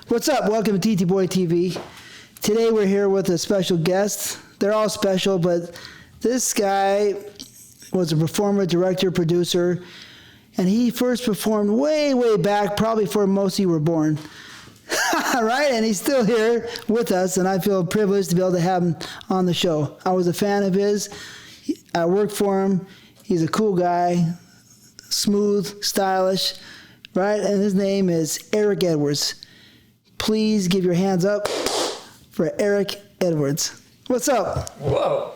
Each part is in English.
What's up? Welcome to TT Boy TV. Today we're here with a special guest. They're all special, but this guy was a performer, director, producer, and he first performed way, way back, probably before most of you were born. Right? And he's still here with us, and I feel privileged to be able to have him on the show. I was a fan of his. I worked for him. He's a cool guy, smooth, stylish, right? And his name is Eric Edwards. Please give your hands up for Eric Edwards. What's up? Whoa.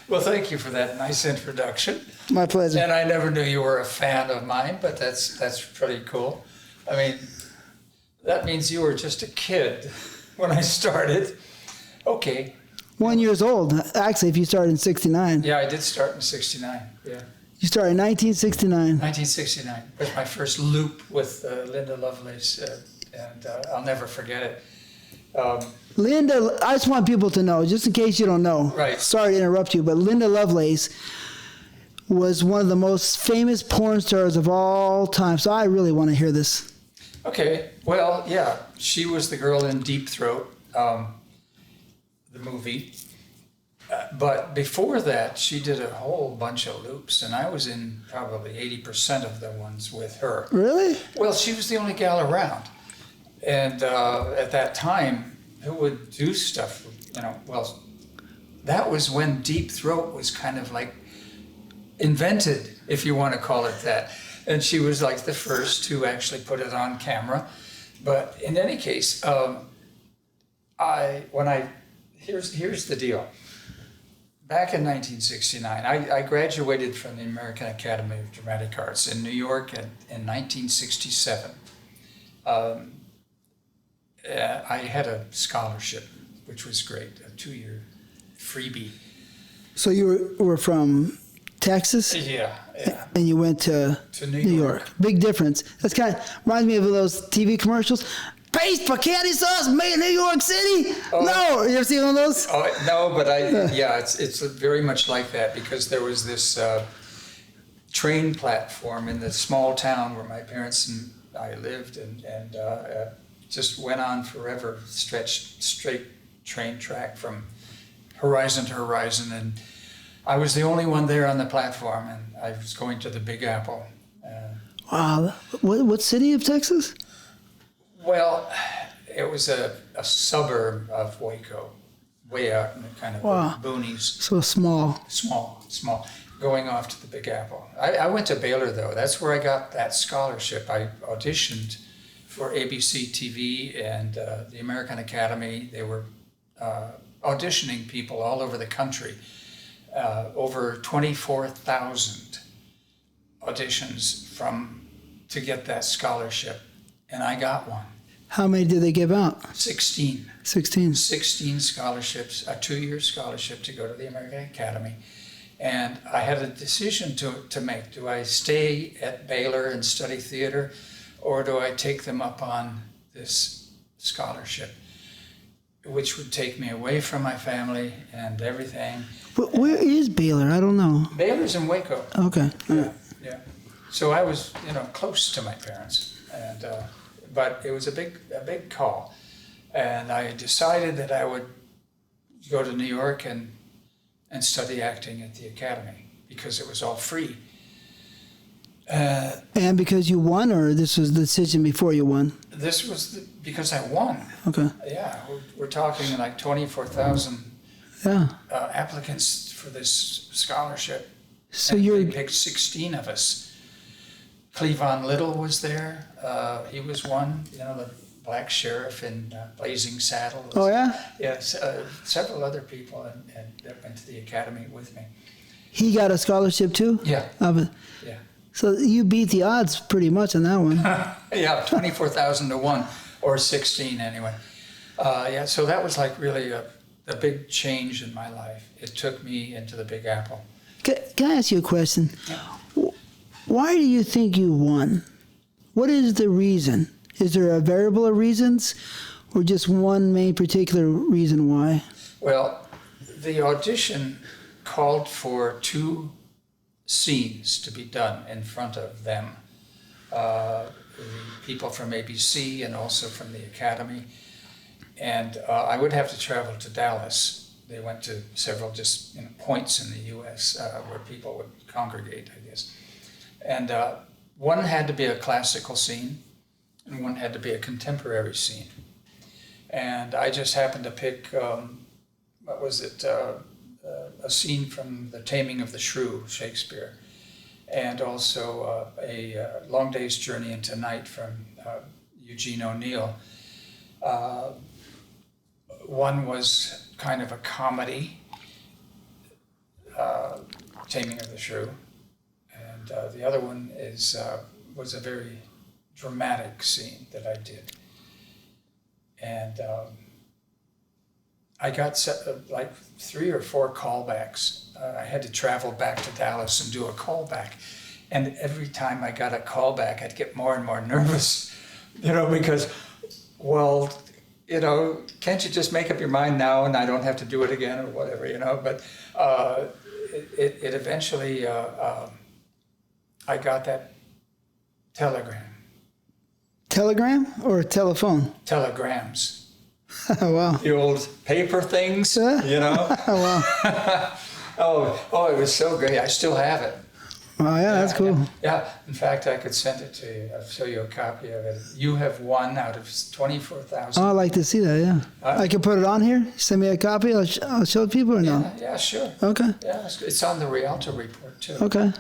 Well, thank you for that nice introduction. My pleasure. And I never knew you were a fan of mine, but that's pretty cool. I mean, that means you were just a kid when I started. Okay. 1 year old. Actually, if you started in 69. Yeah, I did start in 69. Yeah. You started in 1969. 1969 was my first loop with Linda Lovelace, and I'll never forget it. Linda, I just want people to know, just in case you don't know. Right. Sorry to interrupt you, but Linda Lovelace was one of the most famous porn stars of all time. So I really want to hear this. Okay. Well, yeah, she was the girl in Deep Throat, the movie. But before that, she did a whole bunch of loops, and I was in probably 80% of the ones with her. Really? Well, she was the only gal around. And at that time, who would do stuff, well, that was when Deep Throat was kind of like invented, if you want to call it that. And she was like the first to actually put it on camera. But in any case, here's the deal. Back in 1969, I graduated from the American Academy of Dramatic Arts in New York in 1967. I had a scholarship, which was great, a 2-year freebie. So you were from Texas? Yeah. And you went to New York. Big difference. That's kind of reminds me of those TV commercials. Paste spaghetti sauce made in New York City? Oh, no, you ever seen one of those? Oh, no, but it's very much like that, because there was this train platform in the small town where my parents and I lived, and just went on forever, stretched straight train track from horizon to horizon, and I was the only one there on the platform, and I was going to the Big Apple. Wow, what city of Texas? Well, it was a suburb of Waco, way out in the kind of the boonies. So small. Small, going off to the Big Apple. I went to Baylor, though. That's where I got that scholarship. I auditioned for ABC TV and the American Academy. They were auditioning people all over the country. Over 24,000 auditions to get that scholarship, and I got one. How many did they give out? 16. 16. 16 scholarships, a 2-year scholarship to go to the American Academy. And I had a decision to make. Do I stay at Baylor and study theater, or do I take them up on this scholarship, which would take me away from my family and everything? But where is Baylor? I don't know. Baylor's in Waco. Okay. Yeah. So I was, close to my parents, and but it was a big call, and I decided that I would go to New York and study acting at the Academy, because it was all free. And because you won, or this was the decision before you won? This was because I won. Okay. Yeah, we're talking like 24,000 applicants for this scholarship. So they picked 16 of us. Cleavon Little was there. He was one, the black sheriff in Blazing Saddles. Oh, yeah? Yes, several other people that went to the academy with me. He got a scholarship too? Yeah. Yeah. So you beat the odds pretty much on that one. Yeah, 24,000 to 1, or 16 anyway. So that was like really a big change in my life. It took me into the Big Apple. Can I ask you a question? Yeah. Why do you think you won? What is the reason? Is there a variable of reasons, or just one main particular reason why? Well, the audition called for 2 scenes to be done in front of them. people from ABC and also from the Academy. And I would have to travel to Dallas. They went to several just points in the U.S. Where people would congregate, I guess. And one had to be a classical scene, and one had to be a contemporary scene. And I just happened to pick, a scene from the Taming of the Shrew, Shakespeare, and also a Long Day's Journey into Night from Eugene O'Neill. One was kind of a comedy, Taming of the Shrew, and the other one was a very dramatic scene that I did. And I got like 3 or 4 callbacks. I had to travel back to Dallas and do a callback. And every time I got a callback, I'd get more and more nervous, because, well, can't you just make up your mind now and I don't have to do it again or whatever, But it eventually, I got that telegram. Telegram or telephone? Telegrams. Oh, wow. The old paper things, Oh, wow. Oh, it was so great. I still have it. Oh, yeah, that's cool. Yeah. In fact, I could send it to you. I'll show you a copy of it. You have one out of 24,000. Oh, I'd like to see that, yeah. I can put it on here? Send me a copy? I'll show people or no? Yeah, sure. Okay. Yeah, it's on the Rialto report, too. Okay.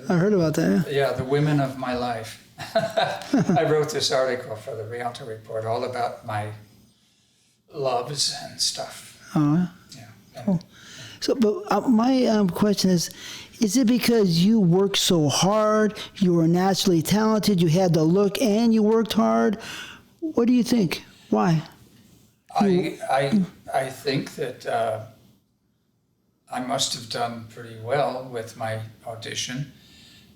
I heard about that, yeah. Yeah, the women of my life. I wrote this article for the Rialto report all about my loves and stuff. Oh, yeah. Cool. So, but my question is it because you worked so hard, you were naturally talented, you had the look, and you worked hard? What do you think? Why? I think that I must have done pretty well with my audition,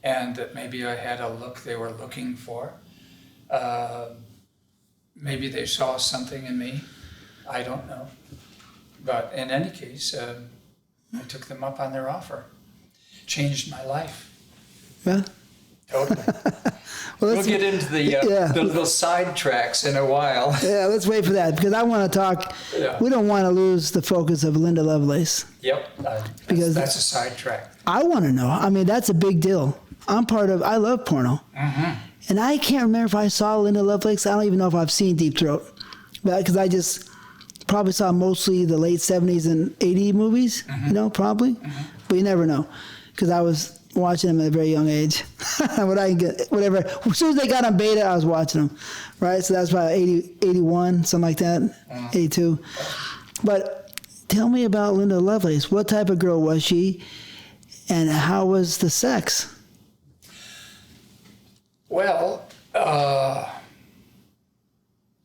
and that maybe I had a look they were looking for. Maybe they saw something in me. I don't know. But in any case, I took them up on their offer. Changed my life. Yeah. Totally. We'll get into the little sidetracks in a while. Yeah, let's wait for that because I want to talk. Yeah. We don't want to lose the focus of Linda Lovelace. Yep. Because that's a sidetrack. I want to know. I mean, that's a big deal. I love porno. Mm-hmm. And I can't remember if I saw Linda Lovelace. I don't even know if I've seen Deep Throat. Because I just probably saw mostly the late 70s and 80s movies, probably. Mm-hmm. But you never know. Because I was watching them at a very young age. Whatever. As soon as they got on beta, I was watching them. Right? So that's about 81, something like that, 82. But tell me about Linda Lovelace. What type of girl was she? And how was the sex? Well,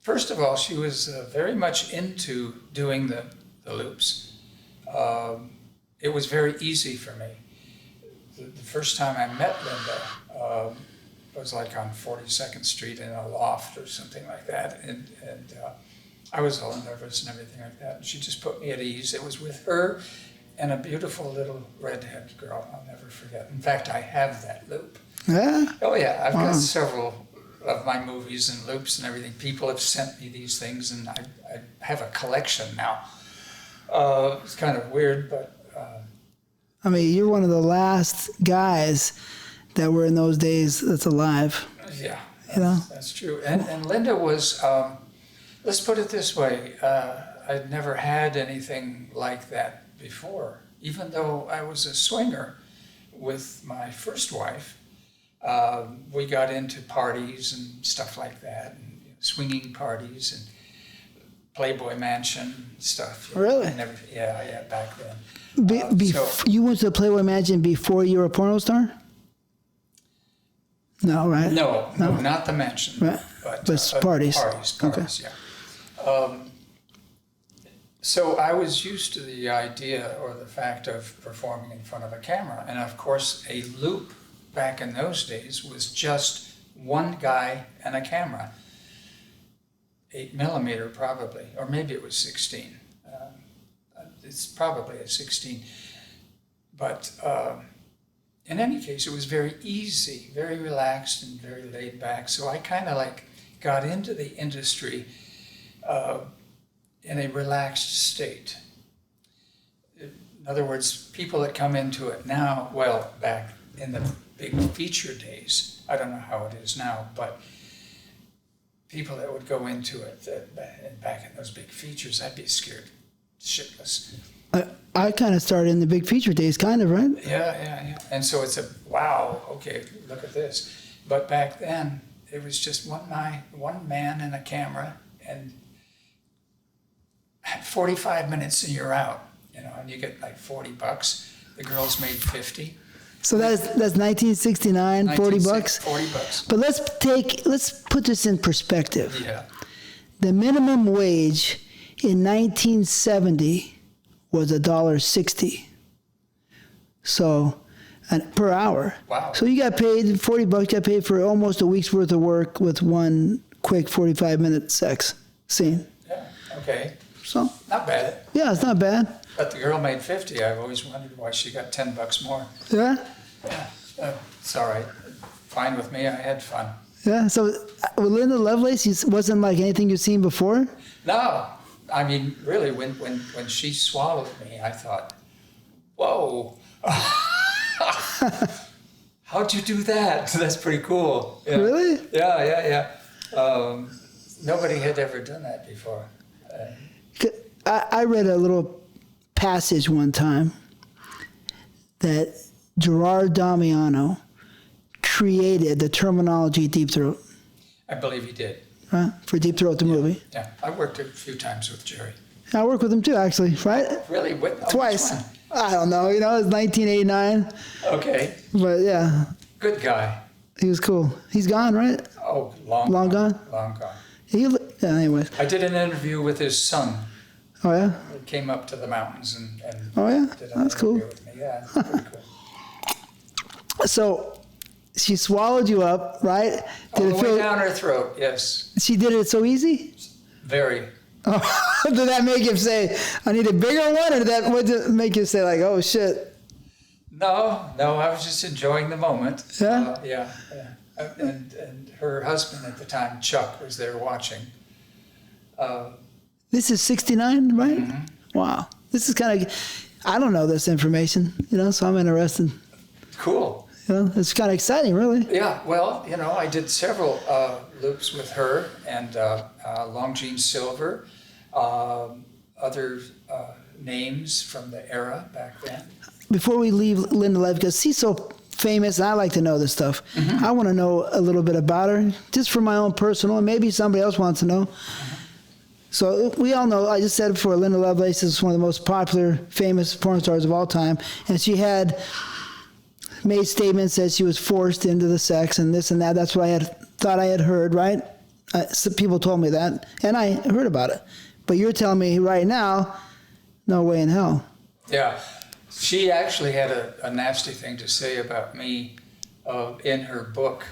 first of all, she was very much into doing the loops. It was very easy for me. The first time I met Linda was like on 42nd Street in a loft or something like that. And I was all nervous and everything like that. And she just put me at ease. It was with her and a beautiful little redhead girl I'll never forget. In fact, I have that loop. Yeah? Oh, yeah. I've got several of my movies and loops and everything. People have sent me these things, and I have a collection now. It's kind of weird, but... I mean, you're one of the last guys that were in those days that's alive. Yeah, you that's true. And Linda was, let's put it this way, I'd never had anything like that before. Even though I was a swinger with my first wife, we got into parties and stuff like that, and swinging parties and Playboy Mansion stuff. Really? Yeah, back then. You went to the Playboy Mansion before you were a porno star? No, right? No, not the mansion. Right. But parties. Parties, okay. Yeah. So I was used to the idea or the fact of performing in front of a camera. And of course, a loop back in those days was just one guy and a camera. 8mm probably, or maybe it was 16. It's probably a 16. But in any case, it was very easy, very relaxed and very laid back. So I kind of like got into the industry in a relaxed state. In other words, people that come into it now, well, back in the big feature days, I don't know how it is now, but people that would go into it back in those big features, I'd be scared shitless. I kind of started in the big feature days, kind of, right? Yeah. And so it's wow, okay, look at this. But back then, it was just one man and a camera, and 45 minutes and you're out, and you get like $40. The girls made 50. So that's 1969, 40 bucks. 40 bucks. But let's put this in perspective. Yeah. The minimum wage in 1970 was $1.60. So, and per hour. Wow. So you got paid $40. Got paid for almost a week's worth of work with one quick 45-minute sex scene. Yeah. Okay. So Not bad. yeah, it's not bad. But the girl made 50. I've always wondered why she got $10 more. Yeah. Yeah. It's all right. Fine with me. I had fun. Yeah. So with Linda Lovelace, wasn't like anything you've seen before. No, I mean, really, when she swallowed me, I thought, whoa. How'd you do that? That's pretty cool. Yeah. Really? Yeah. Nobody had ever done that before. I read a little passage one time that Gerard Damiano created the terminology deep throat. I believe he did. For Deep Throat, the movie. Yeah, I worked a few times with Jerry. I worked with him too, actually, right? Really? Twice. Which one? I don't know, it was 1989. Okay. But yeah, Good guy. he was cool. He's gone, right? Oh, long gone? Long gone. Yeah, anyways. I did an interview with his son. Oh, yeah? He came up to the mountains and Oh, yeah? did an That's cool. interview with me. Yeah, it's pretty cool. So, she swallowed you up, right? All the way down her throat, yes. She did it so easy? Very. Oh, did that make him say, I need a bigger one? Or did it make you say, like, oh, shit? No, I was just enjoying the moment. Yeah? Yeah. And her husband at the time, Chuck, was there watching. This is 69, right? Mm-hmm. Wow. This is kind of, I don't know this information, so I'm interested. Cool. It's kind of exciting, really. Yeah, well, I did several loops with her and Longjean Silver, other names from the era back then. Before we leave Linda Lovelace, because she's so famous, and I like to know this stuff. Mm-hmm. I want to know a little bit about her, just for my own personal, and maybe somebody else wants to know. Mm-hmm. So we all know, I just said before, Linda Lovelace is one of the most popular, famous porn stars of all time, and she had made statements that she was forced into the sex and this and that. That's what I thought I had heard, right? Some people told me that, and I heard about it. But you're telling me right now, no way in hell. Yeah, she actually had a nasty thing to say about me in her book.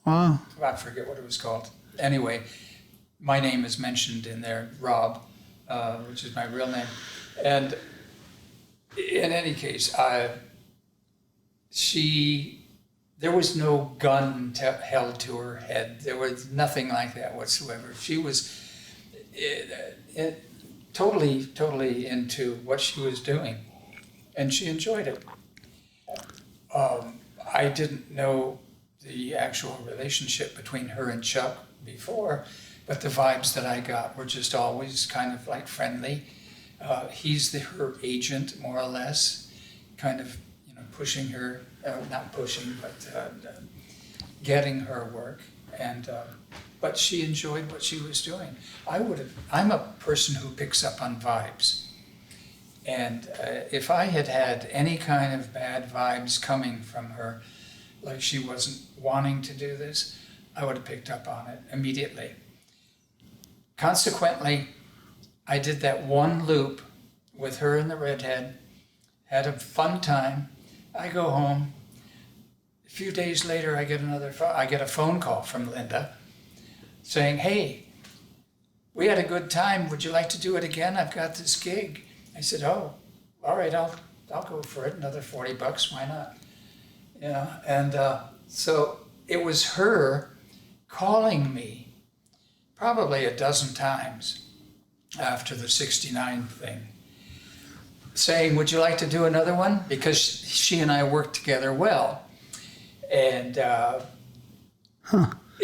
Wow. I forget what it was called. Anyway, my name is mentioned in there, Rob, which is my real name. And in any case, there was no gun held to her head. There was nothing like that whatsoever. She was totally into what she was doing, and she enjoyed it. I didn't know the actual relationship between her and Chuck before, but the vibes that I got were just always kind of like friendly. He's her agent, more or less, kind of pushing her, not pushing, but getting her work. And but she enjoyed what she was doing. I'm a person who picks up on vibes. And if I had had any kind of bad vibes coming from her, like she wasn't wanting to do this, I would have picked up on it immediately. Consequently, I did that one loop with her and the redhead, had a fun time. I go home. A few days later, I get a phone call from Linda saying, "Hey, we had a good time. Would you like to do it again? I've got this gig." I said, "Oh, all right, I'll go for it. Another $40. Why not?" And so it was her calling me probably a dozen times after the 69 thing, saying, would you like to do another one? Because she and I worked together well. And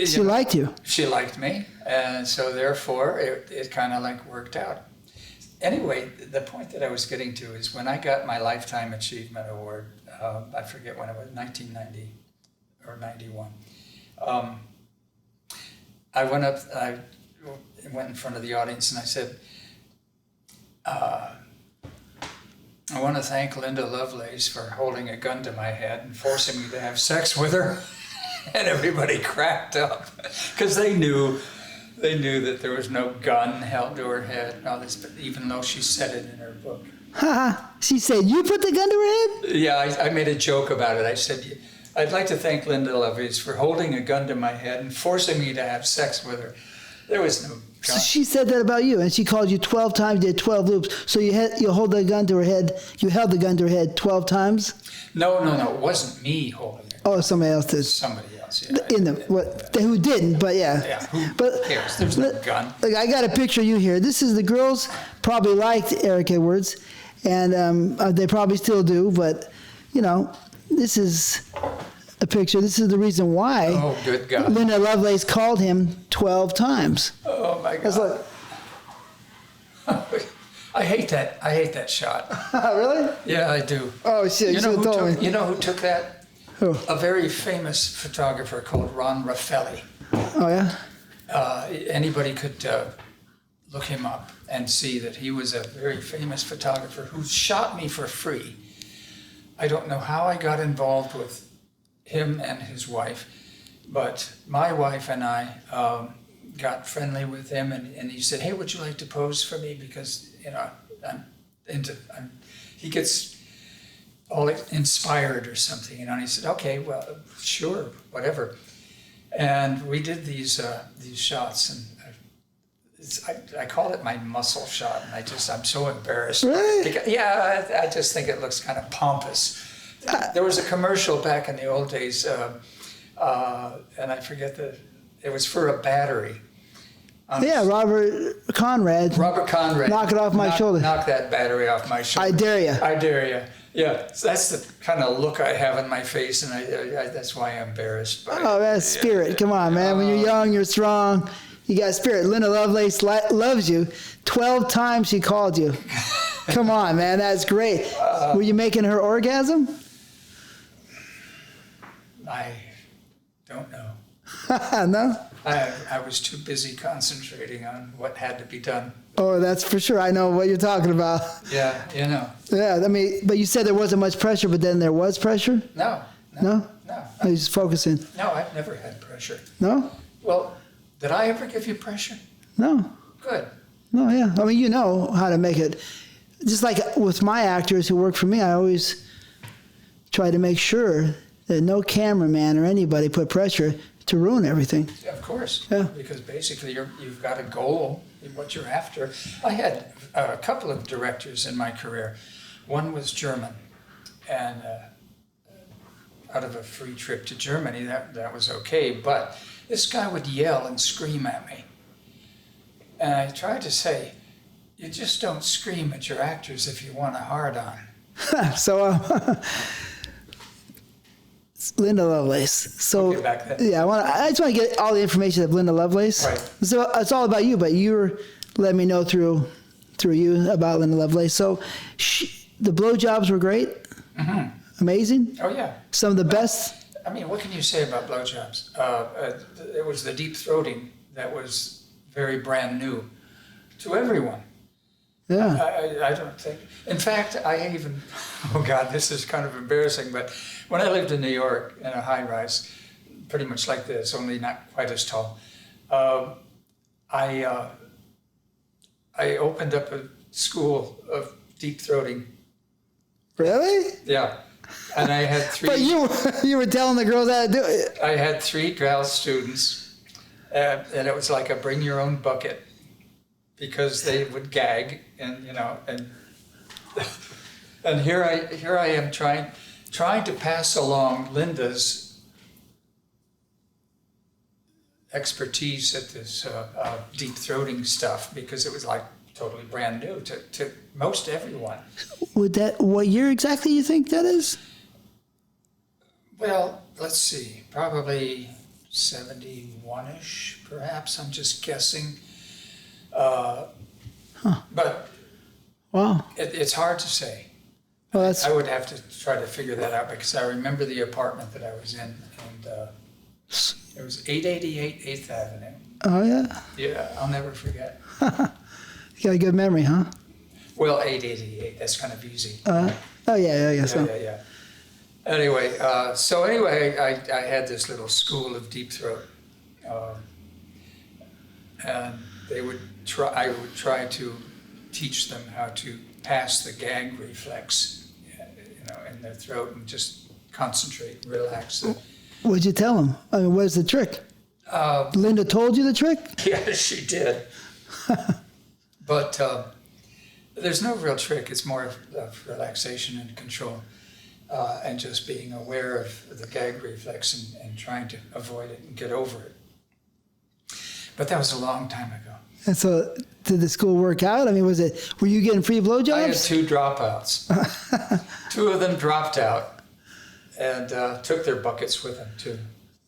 She liked you. She liked me. And so therefore it kind of like worked out. Anyway, the point that I was getting to is when I got my Lifetime Achievement Award, I forget when it was, 1990 or 91. I went in front of the audience and I said, I want to thank Linda Lovelace for holding a gun to my head and forcing me to have sex with her. And everybody cracked up because they knew that there was no gun held to her head and all this, but even though she said it in her book. She said, you put the gun to her head? Yeah, I made a joke about it. I said, I'd like to thank Linda Lovelace for holding a gun to my head and forcing me to have sex with her. There was no gun. So she said that about you, and she called you 12 times, did 12 loops. So you hold the gun to her head, you held the gun to her head 12 times? No, it wasn't me holding it. Oh, somebody else did. Somebody else, yeah. Who didn't, but yeah. Yeah, who cares? There's no gun. Look, I got a picture of you here. This is the girls probably liked Eric Edwards, and they probably still do, but, this is a picture. This is the reason why good God. Linda Lovelace called him 12 times. Oh, my God. It's like, I hate that shot. really? Yeah, I do. Oh, shit. You should have told me. You know who took that? Who? A very famous photographer called Ron Raffelli. Oh, yeah? Anybody could look him up and see that he was a very famous photographer who shot me for free. I don't know how I got involved with him and his wife, but my wife and I got friendly with him, and he said, hey, would you like to pose for me? Because, he gets all inspired or something, and he said, okay, well, sure, whatever. And we did these shots, and I call it my muscle shot, and I'm so embarrassed. Really? I just think it looks kind of pompous. There was a commercial back in the old days, and I forget it was for a battery. Robert Conrad. Knock it off my shoulder. Knock that battery off my shoulder. I dare you. I dare you. Yeah, so that's the kind of look I have in my face, and that's why I'm embarrassed. That's spirit. Come on, man. When you're young, you're strong. You got spirit. Linda Lovelace loves you. 12 times she called you. Come on, man. That's great. Were you making her orgasm? I don't know. No? I was too busy concentrating on what had to be done. Oh, that's for sure. I know what you're talking about. Yeah, Yeah, but you said there wasn't much pressure, but then there was pressure? No. No? You're just focusing. No, I've never had pressure. No? Well, did I ever give you pressure? No. Good. No, yeah. I mean, you know how to make it. Just like with my actors who work for me, I always try to make sure that no cameraman or anybody put pressure to ruin everything. Of course. Yeah. Because basically you've got a goal in what you're after. I had a couple of directors in my career. One was German, and out of a free trip to Germany, that was okay. But this guy would yell and scream at me. And I tried to say, you just don't scream at your actors if you want a hard-on. So, Linda Lovelace. So, Okay, back then. yeah, I just want to get all the information of Linda Lovelace. Right. So it's all about you, but you're letting me know through you about Linda Lovelace. So, the blowjobs were great. Mm-hmm. Amazing. Oh yeah. Some of the best. I mean, what can you say about blowjobs? It was the deep throating that was very brand new to everyone. Yeah. I don't think. In fact, I even, oh God, this is kind of embarrassing, but when I lived in New York in a high-rise, pretty much like this, only not quite as tall, I opened up a school of deep throating. Really? Yeah. And I had three. But you were telling the girls how to do it. I had 3 gal students, and it was like a bring your own bucket, because they would gag, and and here I am trying trying to pass along Linda's expertise at this deep throating stuff, because it was like totally brand new to most everyone. What year exactly you think that is? Well, let's see, probably 71-ish, perhaps. I'm just guessing. But Wow. it's hard to say. Well, I would have to try to figure that out, because I remember the apartment that I was in, and it was 888 8th Avenue. Oh, yeah? Yeah, I'll never forget. You got a good memory, huh? Well, 888, that's kind of easy. Oh, yeah. So. Yeah. Anyway, I had this little school of deep throat, and I would try to teach them how to pass the gag reflex, in their throat, and just concentrate, relax. What'd you tell them? I mean, what's the trick? Linda told you the trick? Yeah, she did. But there's no real trick. It's more of relaxation and control, and just being aware of the gag reflex and trying to avoid it and get over it. But that was a long time ago. And so, did the school work out? I mean, were you getting free blowjobs? I had 2 dropouts. 2 of them dropped out and took their buckets with them too.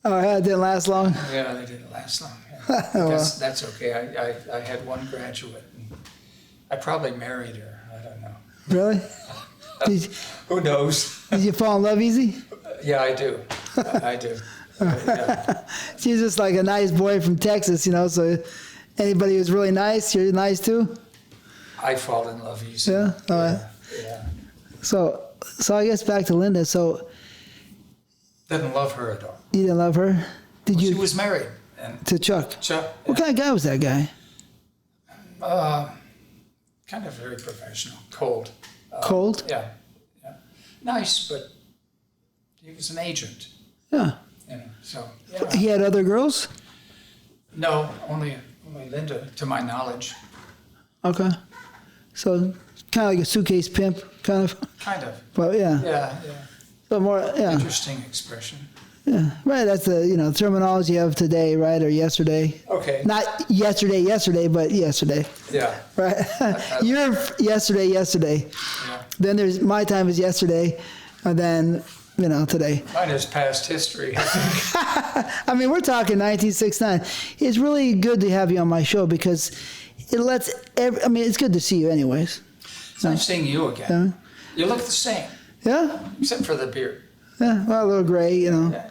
Oh, yeah, it didn't last long? Yeah, they didn't last long. Yeah. That's okay. I had one graduate. And I probably married her. I don't know. Really? Who knows? Did you fall in love easy? Yeah, I do. I do. Yeah. She's just like a nice boy from Texas, so anybody who's really nice, you're nice too? I fall in love easy. Yeah? Yeah. So I guess back to Linda. So Didn't love her at all. you didn't love her? She was married. And to Chuck? Chuck. What kind of guy was that guy? Kind of very professional. Cold. Cold? Yeah. Nice, but he was an agent. Yeah. So, yeah. He had other girls? No, only Linda, to my knowledge. Okay. So kind of like a suitcase pimp, kind of. Kind of. Well, yeah. Yeah. But more, yeah. Interesting expression. Yeah. Right. That's the terminology of today, right, or yesterday. Okay. Not yesterday, but yesterday. Yeah. Right. You're yesterday. Yeah. Then there's my time is yesterday, and then today. Mine is past history. I mean, we're talking 1969. It's really good to have you on my show because it lets it's good to see you anyways. It's nice seeing you again. You look the same. Yeah? Except for the beard. Yeah, well, a little gray, Yeah.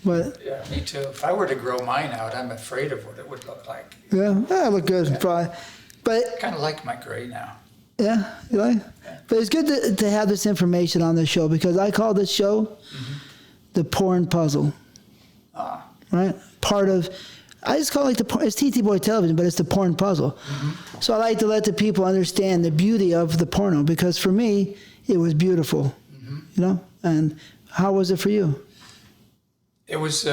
But Yeah, me too. If I were to grow mine out, I'm afraid of what it would look like. yeah, I look good, probably. But Kind of like my gray now. yeah, you like? But it's good to have this information on the show because I call this show the porn puzzle. Right? I just call it it's TT Boy Television, but it's the porn puzzle. So I like to let the people understand the beauty of the porno because for me, it was beautiful. And how was it for you? It was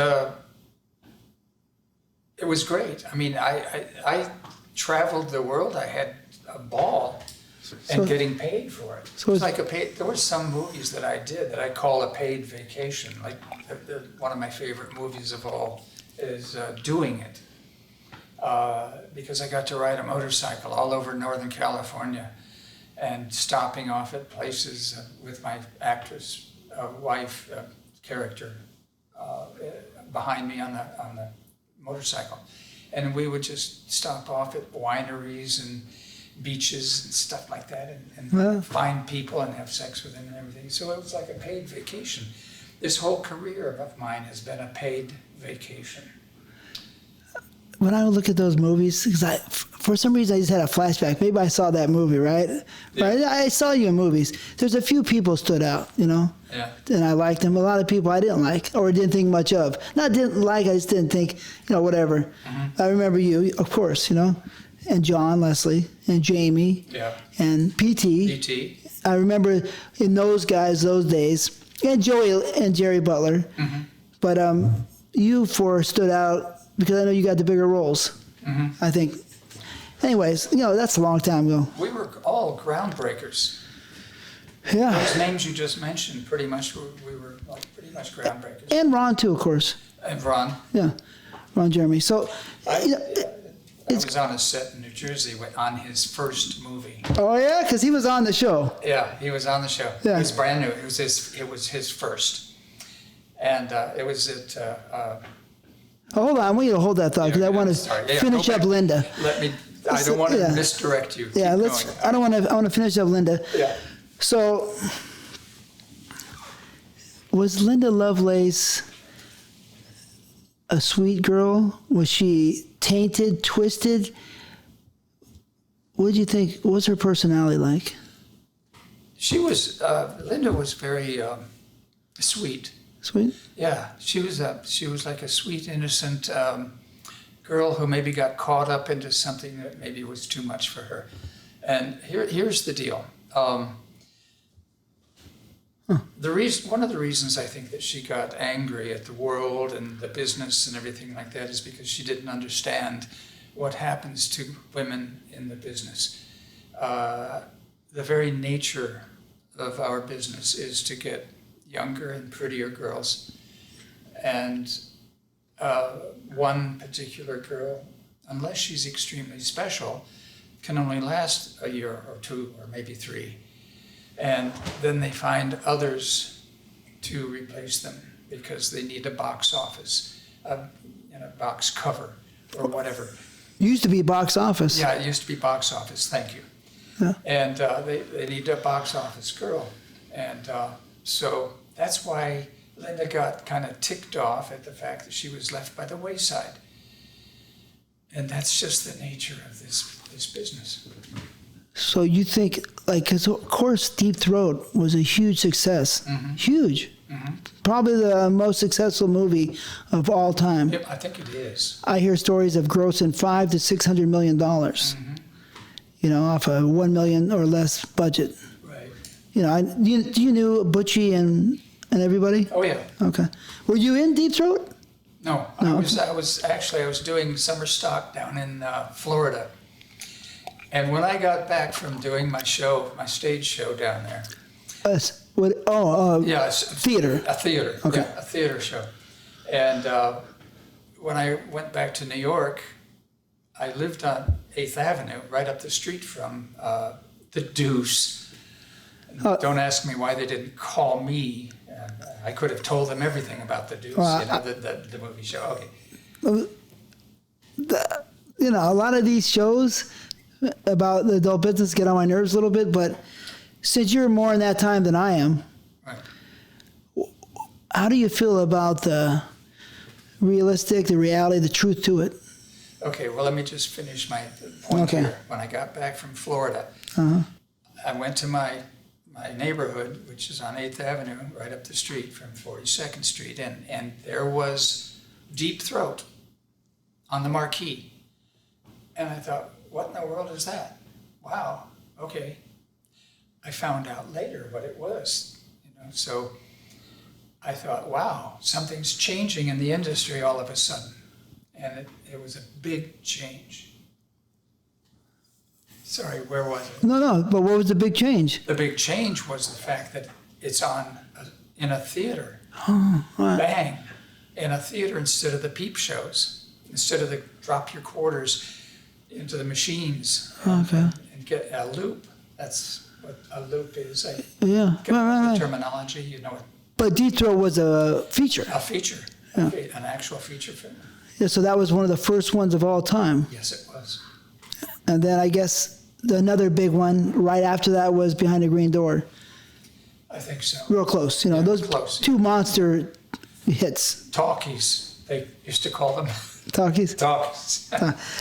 great. I mean, I traveled the world. I had a ball and getting paid for it. So it's like there were some movies that I did that I call a paid vacation. Like one of my favorite movies of all is Doing It. Because I got to ride a motorcycle all over Northern California and stopping off at places with my actress wife character behind me on the motorcycle. And we would just stop off at wineries and beaches and stuff like that and find people and have sex with them and everything. So it was like a paid vacation. This whole career of mine has been a paid vacation. When I look at those movies, because for some reason I just had a flashback. Maybe I saw that movie, right? Yeah. Right? I saw you in movies. There's a few people stood out, Yeah. and I liked them. A lot of people I didn't like or didn't think much of. Not didn't like, I just didn't think, whatever. I remember you, of course, and John, Leslie, and Jamie, and Pt. I remember in those guys, those days, and Joey and Jerry Butler. But you four stood out because I know you got the bigger roles, I think. Anyways, that's a long time ago. We were all groundbreakers. Yeah. Those names you just mentioned, pretty much, we were like pretty much groundbreakers. And Ron too, of course. And Ron. Yeah, Ron Jeremy. So, I was on a set in New Jersey on his first movie. oh yeah, because he was on the show. Yeah, he was on the show. Yeah. It was brand new. It was his first, and it was at. Oh, hold on, I want you to hold that thought because I want to finish go up back. Linda. Let me. I don't want to Yeah. misdirect you. Yeah, Keep let's. going. I don't want to. I want to finish up Linda. Yeah. So, was Linda Lovelace a sweet girl? Was she tainted, twisted? What did you think? What was her personality like? She was. Linda was very sweet. Sweet? Yeah, she was like a sweet, innocent girl who maybe got caught up into something that maybe was too much for her. And here's the deal. One of the reasons I think that she got angry at the world and the business and everything like that is because she didn't understand what happens to women in the business. The very nature of our business is to get younger and prettier girls. And one particular girl, unless she's extremely special, can only last a year or two or maybe 3. And then they find others to replace them because they need a box office, box cover or whatever. Used to be box office. Yeah, it used to be box office, thank you. Yeah. And they need a box office girl. And so that's why Linda got kind of ticked off at the fact that she was left by the wayside. And that's just the nature of this business. So you think, like, because of course Deep Throat was a huge success. Mm-hmm. Huge. Mm-hmm. Probably the most successful movie of all time. Yep, I think it is. I hear stories of grossing $500 to $600 million. Mm-hmm. You know, off a $1 million or less budget. Right. You know, do you knew Butchie and everybody? Oh yeah. Okay. Were you in Deep Throat? No, No. I was doing summer stock down in Florida. And when I got back from doing my stage show down there. Yeah, theater. A theater. Okay. Yeah, a theater show. And when I went back to New York, I lived on 8th Avenue, right up the street from the Deuce. Don't ask me why they didn't call me. I could have told them everything about the Deuce, the movie show. Okay. A lot of these shows about the adult business get on my nerves a little bit, but since you're more in that time than I am, Right. How do you feel about the reality, the truth to it? Okay, well, let me just finish my point here. When I got back from Florida, I went to my neighborhood, which is on 8th Avenue, right up the street from 42nd Street, and there was Deep Throat on the marquee. And I thought, what in the world is that? Wow, okay. I found out later what it was, so I thought, wow, something's changing in the industry all of a sudden. And it was a big change. Sorry, where was it? No, but what was the big change? The big change was the fact that it's in a theater. Oh, right. Bang! In a theater instead of the peep shows, instead of the drop your quarters into the machines and get a loop. That's what a loop is. Right. Terminology, you know it. But Deep Throat was a feature. A feature, Yeah. an actual feature film. Yeah, so that was one of the first ones of all time. Yes, it was. And then I guess another big one right after that was Behind the Green Door. I think so. Real close. Yeah, those close, two monster hits. Talkies, they used to call them. Talkies. Talkies.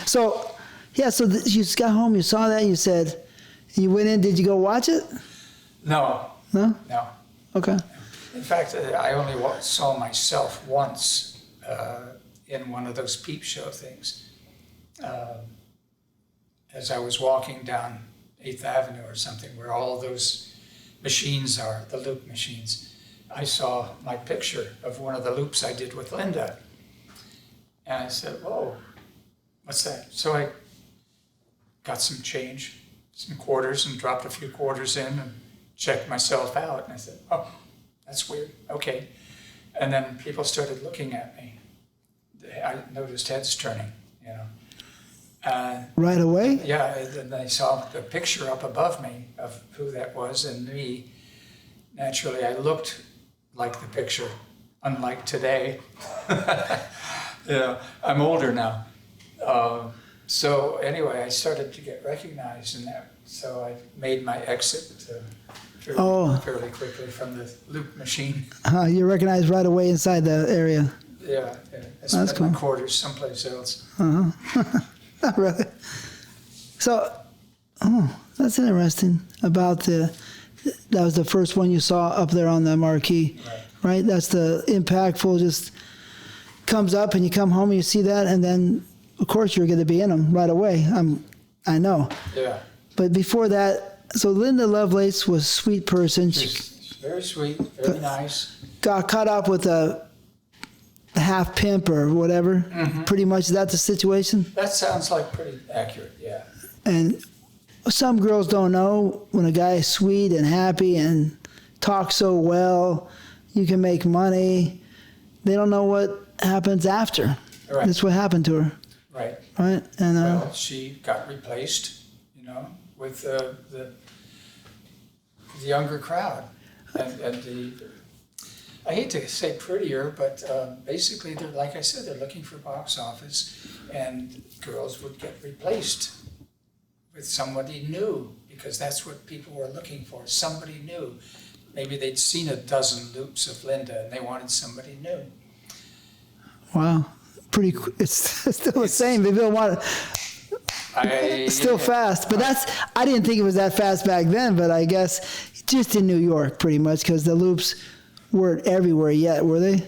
So you just got home, you saw that, you said, you went in, did you go watch it? No. No? No. Okay. In fact, I only saw myself once in one of those peep show things. As I was walking down 8th Avenue or something, where all those machines are, the loop machines, I saw my picture of one of the loops I did with Linda. And I said, whoa, what's that? So I got some change, some quarters, and dropped a few quarters in and check myself out. And I said, oh, that's weird. Okay. And then people started looking at me. I noticed heads turning, you know. Right away? Yeah, and they saw the picture up above me of who that was and me. Naturally, I looked like the picture, unlike today. You know, I'm older now. So anyway, I started to get recognized in that. So I made my exit fairly quickly from the loop machine. You recognized right away inside the area. Yeah. I spent my quarters someplace else. Not really. So, that's interesting about that was the first one you saw up there on the marquee, right? That's the impactful, just comes up and you come home and you see that, and then, of course, you're going to be in them right away. I know. Yeah. But before that, so Linda Lovelace was a sweet person. She's very sweet, very nice. Got caught up with a half pimp or whatever. Mm-hmm. Pretty much, is that the situation? That sounds like pretty accurate, yeah. And some girls don't know when a guy is sweet and happy and talks so well, you can make money. They don't know what happens after. Right. That's what happened to her. Right. Right. And well, she got replaced, you know, with the younger crowd, and the. I hate to say prettier, but basically, they're, like I said, they're looking for box office, and girls would get replaced with somebody new, because that's what people were looking for, somebody new. Maybe they'd seen a dozen loops of Linda, and they wanted somebody new. Wow. It's still the same. They don't want it. Still fast. But I didn't think it was that fast back then, but I guess just in New York, pretty much, because the loops weren't everywhere yet, were they?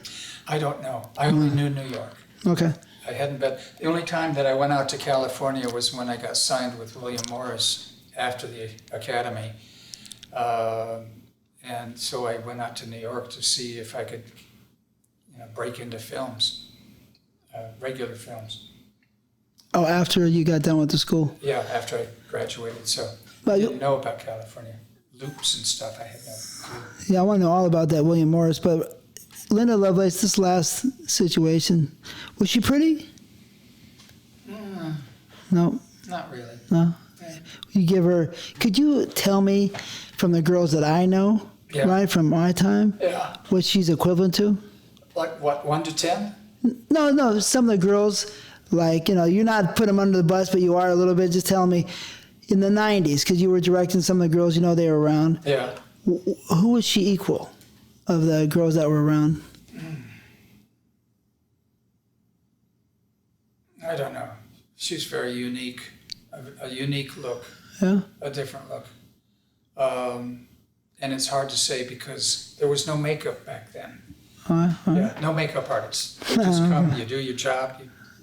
I don't know. I only knew New York. Okay. I hadn't been. The only time that I went out to California was when I got signed with William Morris after the Academy. And so I went out to New York to see if I could, break into films, regular films. Oh, after you got done with the school? Yeah, after I graduated. So I didn't know about California. Loops and stuff, I had no clue. Yeah, I want to know all about that William Morris, but Linda Lovelace, this last situation, was she pretty? No. Not really. No? Could you tell me from the girls that I know, right, from my time, what she's equivalent to? Like what, 1 to 10? No, some of the girls, like, you're not putting them under the bus, but you are a little bit, just tell me, in the 90s, because you were directing some of the girls, they were around. Yeah. Who was she equal of the girls that were around? I don't know. She's very unique, a unique look, a different look. And it's hard to say because there was no makeup back then. Yeah, no makeup artists. You just come, you do your job,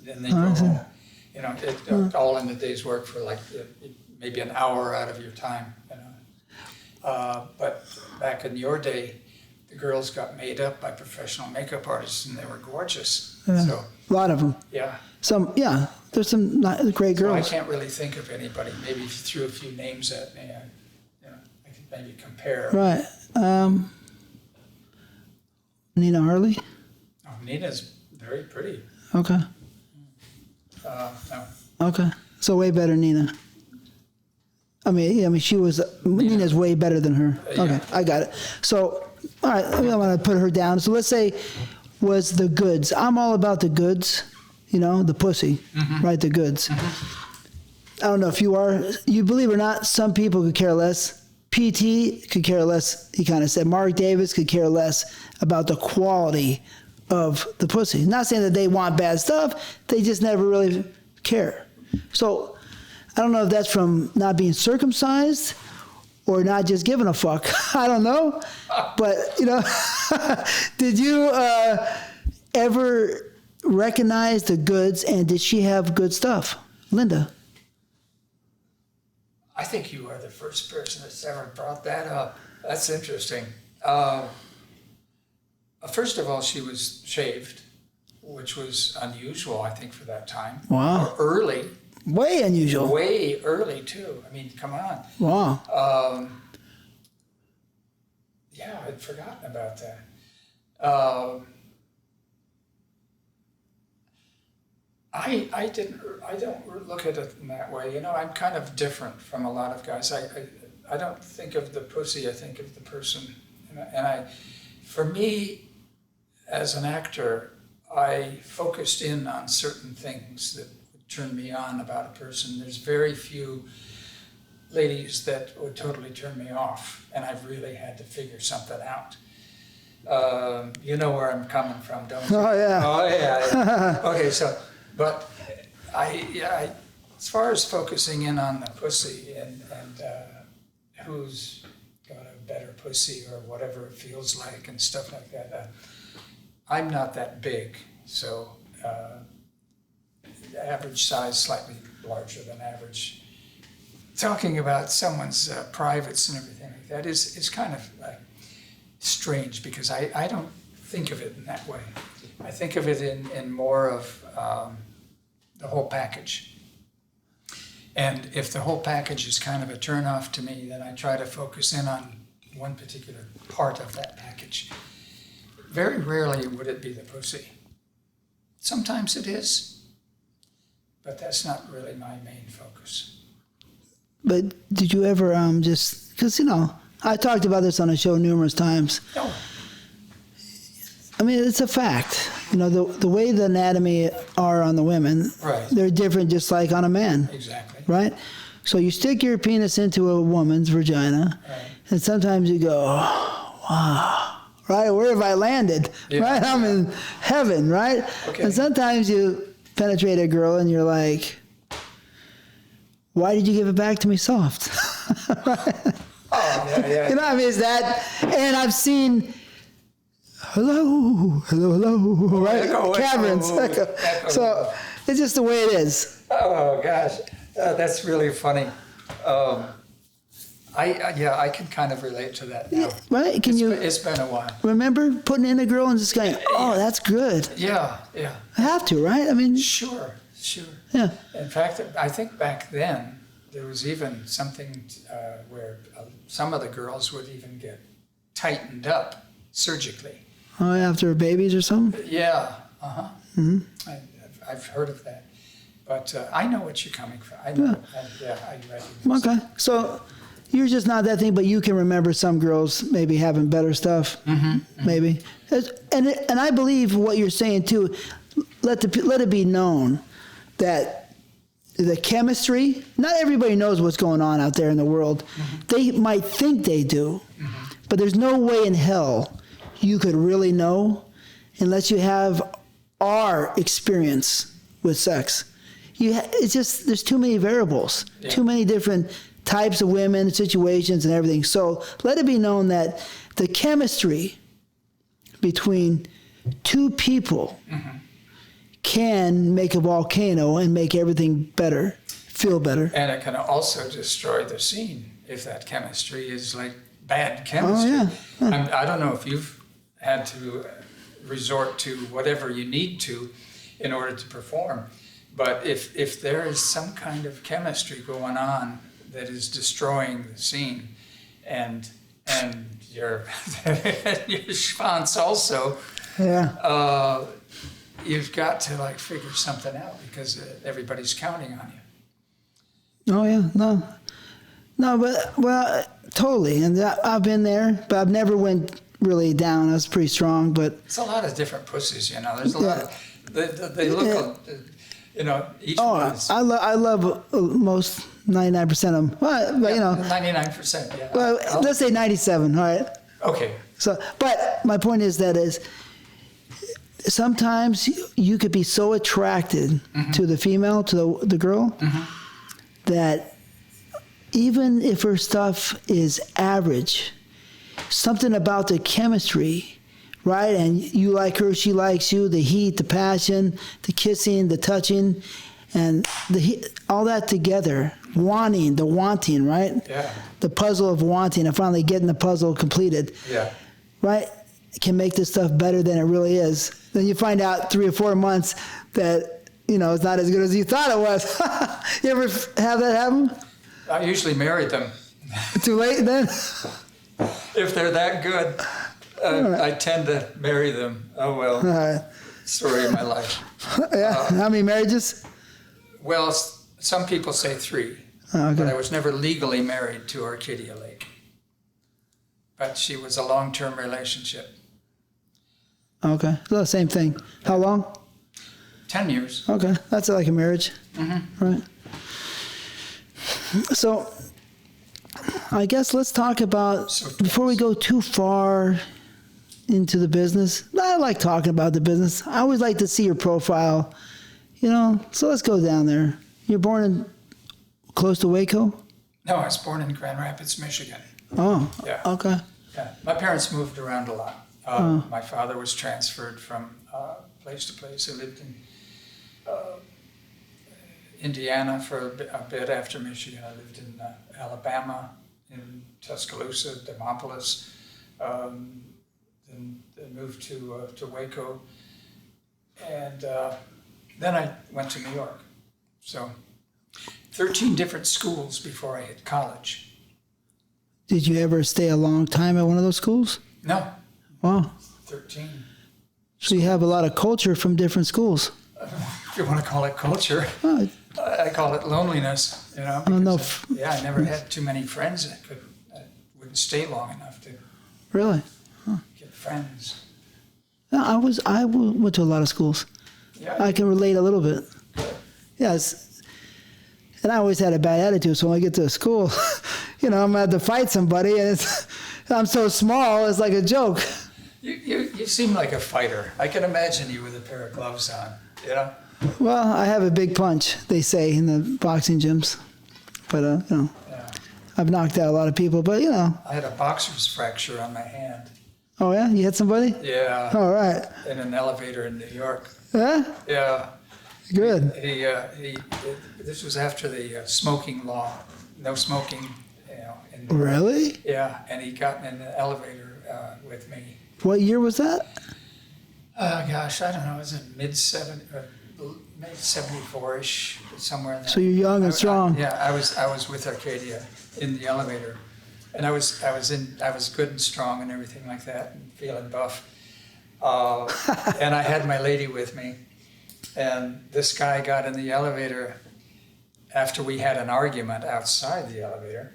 and then go home. All in the day's work for like maybe an hour out of your time. But back in your day, the girls got made up by professional makeup artists, and they were gorgeous. Yeah. So a lot of them. Yeah. There's some great girls. So I can't really think of anybody. Maybe if you threw a few names at me, I could maybe compare. Right. Nina Hartley? Oh, Nina's very pretty. Okay. No. Okay. So way better Nina. I mean, she was, Nina's way better than her. Okay, I got it. So, all right, I'm going to put her down. So let's say was the goods. I'm all about the goods, the pussy, right, the goods. I don't know if you are. You believe it or not, some people could care less. PT could care less, he kind of said. Mark Davis could care less about the quality of the pussy. Not saying that they want bad stuff, they just never really care. So I don't know if that's from not being circumcised or not just giving a fuck. I don't know. But, did you ever recognize the goods, and did she have good stuff? Linda? I think you are the first person that's ever brought that up. That's interesting. First of all, she was shaved, which was unusual, I think, for that time. Wow. Or early. Way unusual. Way early, too. I mean, come on. Wow. Yeah, I'd forgotten about that. I don't look at it in that way. You know, I'm kind of different from a lot of guys. I don't think of the pussy, I think of the person. For me, as an actor, I focused in on certain things that would turn me on about a person. There's very few ladies that would totally turn me off, and I've really had to figure something out. You know where I'm coming from, don't you? Oh, yeah. Oh, yeah. Okay, so, but as far as focusing in on the pussy and who's got a better pussy or whatever it feels like and stuff like that, I'm not that big, so average size, slightly larger than average. Talking about someone's privates and everything like that is kind of strange, because I don't think of it in that way. I think of it in more of the whole package. And if the whole package is kind of a turnoff to me, then I try to focus in on one particular part of that package. Very rarely would it be the pussy. Sometimes it is, but that's not really my main focus. But did you ever just, because, you know, I talked about this on a show numerous times. No. I mean, it's a fact. You know, the way the anatomy are on the women, Right. they're different just like on a man. Exactly. Right? So you stick your penis into a woman's vagina, Right. and sometimes you go, wow, right? Where have I landed? Yeah. Right? I'm in heaven, right? Okay. And sometimes you penetrate a girl and you're like, why did you give it back to me soft? Oh, yeah. You know, I mean, is that, and I've seen, hello, right? Echo, Caverns. echo. So it's just the way it is. Oh gosh, that's really funny. I can kind kind of relate to that now. Right? It's been a while. Remember putting in a girl and just going, oh, that's good. Yeah. I have to, right? I mean, Sure. yeah. In fact, I think back then there was even something where some of the girls would even get tightened up surgically. Oh, after babies or something? Yeah. Mm-hmm. I've heard of that, but I know what you're coming from. I know. I recognize. Okay. So you're just not that thing, but you can remember some girls maybe having better stuff. Mm-hmm. Maybe. And I believe what you're saying too. Let it be known that the chemistry, not everybody knows what's going on out there in the world. Mm-hmm. They might think they do, but there's no way in hell you could really know unless you have our experience with sex. It's just, there's too many variables, too many different types of women, situations, and everything. So let it be known that the chemistry between two people can make a volcano and make everything better, feel better. And it can also destroy the scene if that chemistry is like bad chemistry. Oh, yeah. I don't know if you've had to resort to whatever you need to in order to perform, but if there is some kind of chemistry going on that is destroying the scene, and your your schwanz also, you've got to like figure something out, because everybody's counting on you. Oh yeah, no, but well, totally. And I've been there, but I've never went really down. I was pretty strong, but it's a lot of different pussies, you know. There's a lot of they look, you know, each one is. I love most 99% of them. But you know, 99%. Yeah. Well, let's say 97. All right. Okay. So, but my point is sometimes you could be so attracted to the female, to the girl, that even if her stuff is average, something about the chemistry, right? And you like her, she likes you, the heat, the passion, the kissing, the touching, and all that together, the wanting, right? Yeah. The puzzle of wanting, and finally getting the puzzle completed. Yeah. Right? Can make this stuff better than it really is. Then you find out 3 or 4 months that, you know, it's not as good as you thought it was. You ever have that happen? I usually married them. Too late then? If they're that good, I tend to marry them. Oh, well. All right. Story of my life. Yeah. How many marriages? Well, some people say 3. Oh, okay. But I was never legally married to Arcadia Lake. But she was a long-term relationship. Okay. So same thing. How long? 10 years. Okay. That's like a marriage. Mm-hmm. Right. So I guess let's talk about, before we go too far into the business, I like talking about the business. I always like to see your profile, so let's go down there. You're born in close to Waco? No, I was born in Grand Rapids, Michigan. Oh, Yeah. okay. Yeah. My parents moved around a lot. My father was transferred from place to place. I lived in Indiana for a bit after Michigan. I lived in Alabama, in Tuscaloosa, Demopolis. Then moved to Waco. And then I went to New York. So 13 different schools before I hit college. Did you ever stay a long time at one of those schools? No. Wow. 13. So you have a lot of culture from different schools. If you want to call it culture. Oh, I call it loneliness, I don't know. I never had too many friends that wouldn't stay long enough to Really? get friends. Yeah, I went to a lot of schools. Yeah, I can relate a little bit. Yes. And I always had a bad attitude, so when I get to school, I'm going to have to fight somebody, and I'm so small, it's like a joke. you seem like a fighter. I can imagine you with a pair of gloves on, Well, I have a big punch, they say, in the boxing gyms. But, Yeah. I've knocked out a lot of people, but, I had a boxer's fracture on my hand. Oh, yeah? You hit somebody? Yeah. All right. In an elevator in New York. Yeah? Yeah. Good. This was after the smoking law. No smoking, in New York. Really? Yeah, and he got in the elevator with me. What year was that? Gosh, I don't know. Was it mid 74-ish, somewhere in there. So you're young and strong. I was with Arcadia in the elevator, and I was good and strong and everything like that, and feeling buff. And I had my lady with me, and this guy got in the elevator after we had an argument outside the elevator,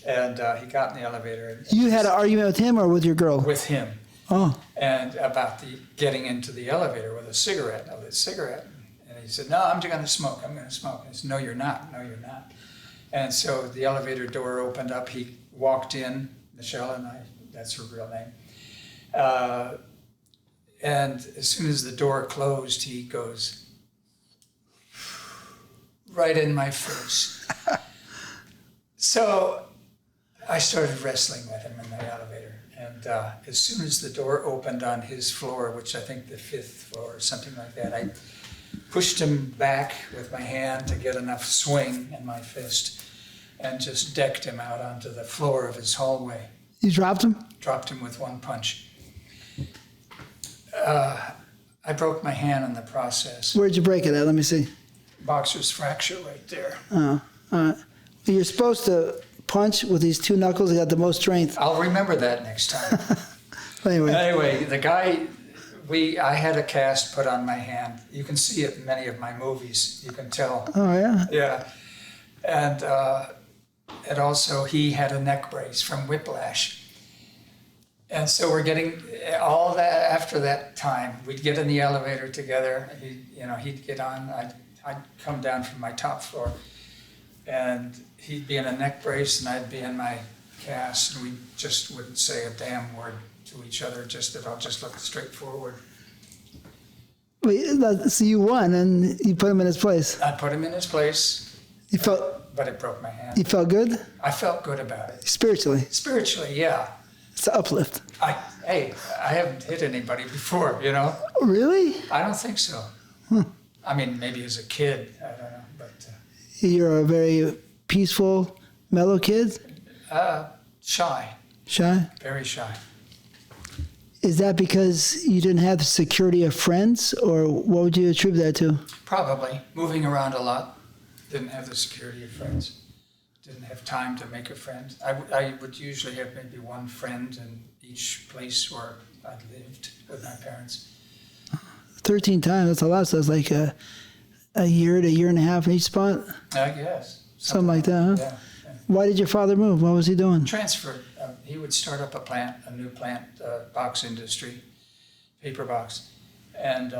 and he got in the elevator. And You had an argument with him or with your girl? with him. Oh. And about the getting into the elevator with a cigarette, a lit cigarette. And he said, "No, I'm just going to smoke. I'm going to smoke." And I said, "No, you're not. No, you're not." And so the elevator door opened up. He walked in, Michelle and I, that's her real name. And as soon as the door closed, he goes right in my face. So I started wrestling with him in the elevator. And as soon as the door opened on his floor, which I think the 5th floor or something like that, I pushed him back with my hand to get enough swing in my fist and just decked him out onto the floor of his hallway. You dropped him? Dropped him with one punch. I broke my hand in the process. Where'd you break it at? Let me see. Boxer's fracture right there. Oh, all right. You're supposed to punch with these 2 knuckles. You got the most strength. I'll remember that next time. Anyway, the guy, I had a cast put on my hand. You can see it in many of my movies. You can tell. Oh, yeah? Yeah. And also he had a neck brace from whiplash. And so we're getting all that after that time. We'd get in the elevator together. He'd get on. I'd come down from my top floor, and he'd be in a neck brace, and I'd be in my cast, and we just wouldn't say a damn word to each other. It all just looked straight forward. So you won, and you put him in his place. I put him in his place. But it broke my hand. You felt good? I felt good about it. Spiritually? Spiritually, yeah. It's an uplift. I haven't hit anybody before, Really? I don't think so. I mean, maybe as a kid, I don't know, but... You're a very peaceful, mellow kid? Shy. Shy? Very shy. Is that because you didn't have the security of friends, or what would you attribute that to? Probably. Moving around a lot. Didn't have the security of friends. didn't have time to make a friend. I would usually have maybe one friend in each place where I lived with my parents. 13 times, that's a lot. So it's like a year to a year and a half in each spot? I guess. Something like that, huh? Yeah. Why did your father move? What was he doing? Transferred. He would start up a new plant, box industry, paper box. And